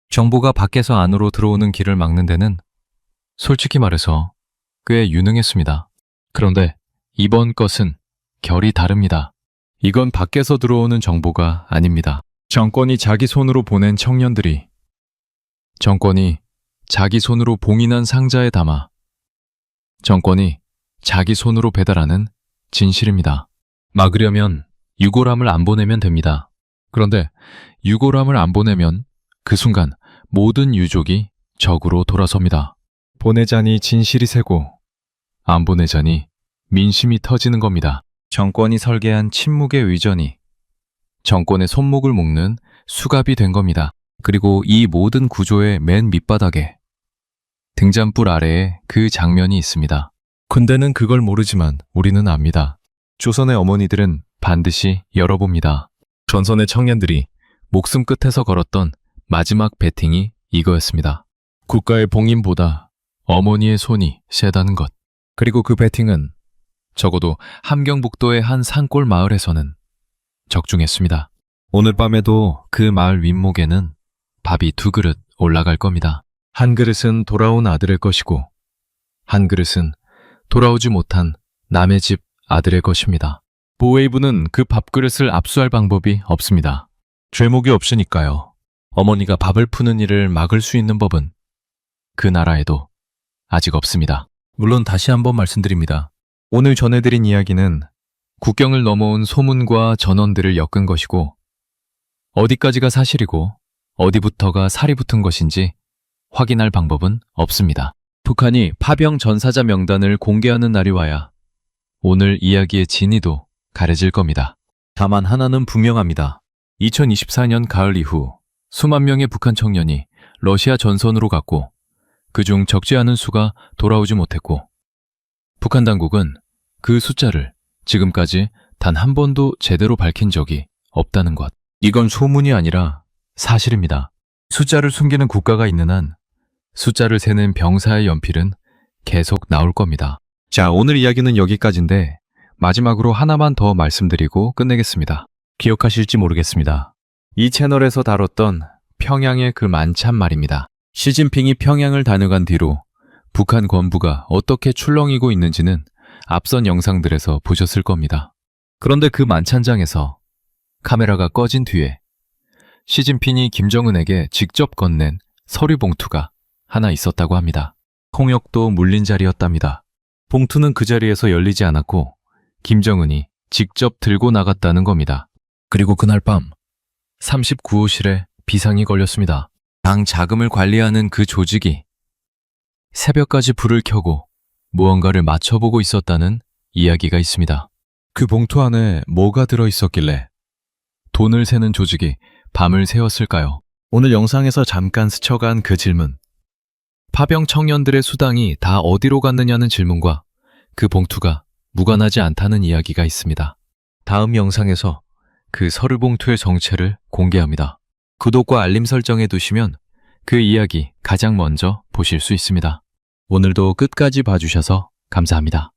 정보가 밖에서 안으로 들어오는 길을 막는 데는 솔직히 말해서 꽤 유능했습니다. 그런데 이번 것은 결이 다릅니다. 이건 밖에서 들어오는 정보가 아닙니다. 정권이 자기 손으로 보낸 청년들이 정권이 자기 손으로 봉인한 상자에 담아 정권이 자기 손으로 배달하는 진실입니다. 막으려면 유골함을 안 보내면 됩니다. 그런데 유골함을 안 보내면 그 순간 모든 유족이 적으로 돌아섭니다. 보내자니 진실이 새고 안 보내자니 민심이 터지는 겁니다. 정권이 설계한 침묵의 의전이 정권의 손목을 묶는 수갑이 된 겁니다. 그리고 이 모든 구조의 맨 밑바닥에 등잔불 아래에 그 장면이 있습니다. 군대는 그걸 모르지만 우리는 압니다. 조선의 어머니들은 반드시 열어봅니다. 전선의 청년들이 목숨 끝에서 걸었던 마지막 배팅이 이거였습니다. 국가의 봉인보다 어머니의 손이 세다는 것. 그리고 그 배팅은 적어도 함경북도의 한 산골 마을에서는 적중했습니다. 오늘 밤에도 그 마을 윗목에는 밥이 2그릇 올라갈 겁니다. 한 그릇은 돌아온 아들의 것이고 한 그릇은 돌아오지 못한 남의 집 아들의 것입니다. 보웨이브는 그 밥그릇을 압수할 방법이 없습니다. 죄목이 없으니까요. 어머니가 밥을 푸는 일을 막을 수 있는 법은 그 나라에도 아직 없습니다. 물론 다시 한번 말씀드립니다. 오늘 전해드린 이야기는 국경을 넘어온 소문과 전원들을 엮은 것이고 어디까지가 사실이고 어디부터가 살이 붙은 것인지 확인할 방법은 없습니다. 북한이 파병 전사자 명단을 공개하는 날이 와야 오늘 이야기의 진위도 가려질 겁니다. 다만 하나는 분명합니다. 2024년 가을 이후 수만 명의 북한 청년이 러시아 전선으로 갔고 그중 적지 않은 수가 돌아오지 못했고 북한 당국은 그 숫자를 지금까지 단 한 번도 제대로 밝힌 적이 없다는 것. 이건 소문이 아니라 사실입니다. 숫자를 숨기는 국가가 있는 한 숫자를 세는 병사의 연필은 계속 나올 겁니다. 자, 오늘 이야기는 여기까지인데 마지막으로 하나만 더 말씀드리고 끝내겠습니다. 기억하실지 모르겠습니다. 이 채널에서 다뤘던 평양의 그 만찬 말입니다. 시진핑이 평양을 다녀간 뒤로 북한 권부가 어떻게 출렁이고 있는지는 앞선 영상들에서 보셨을 겁니다. 그런데 그 만찬장에서 카메라가 꺼진 뒤에 시진핑이 김정은에게 직접 건넨 서류 봉투가 하나 있었다고 합니다. 통역도 물린 자리였답니다. 봉투는 그 자리에서 열리지 않았고 김정은이 직접 들고 나갔다는 겁니다. 그리고 그날 밤 39호실에 비상이 걸렸습니다. 당 자금을 관리하는 그 조직이 새벽까지 불을 켜고 무언가를 맞춰보고 있었다는 이야기가 있습니다. 그 봉투 안에 뭐가 들어있었길래 돈을 세는 조직이 밤을 새웠을까요? 오늘 영상에서 잠깐 스쳐간 그 질문. 파병 청년들의 수당이 다 어디로 갔느냐는 질문과 그 봉투가 무관하지 않다는 이야기가 있습니다. 다음 영상에서 그 서류 봉투의 정체를 공개합니다. 구독과 알림 설정해 두시면 그 이야기 가장 먼저 보실 수 있습니다. 오늘도 끝까지 봐주셔서 감사합니다.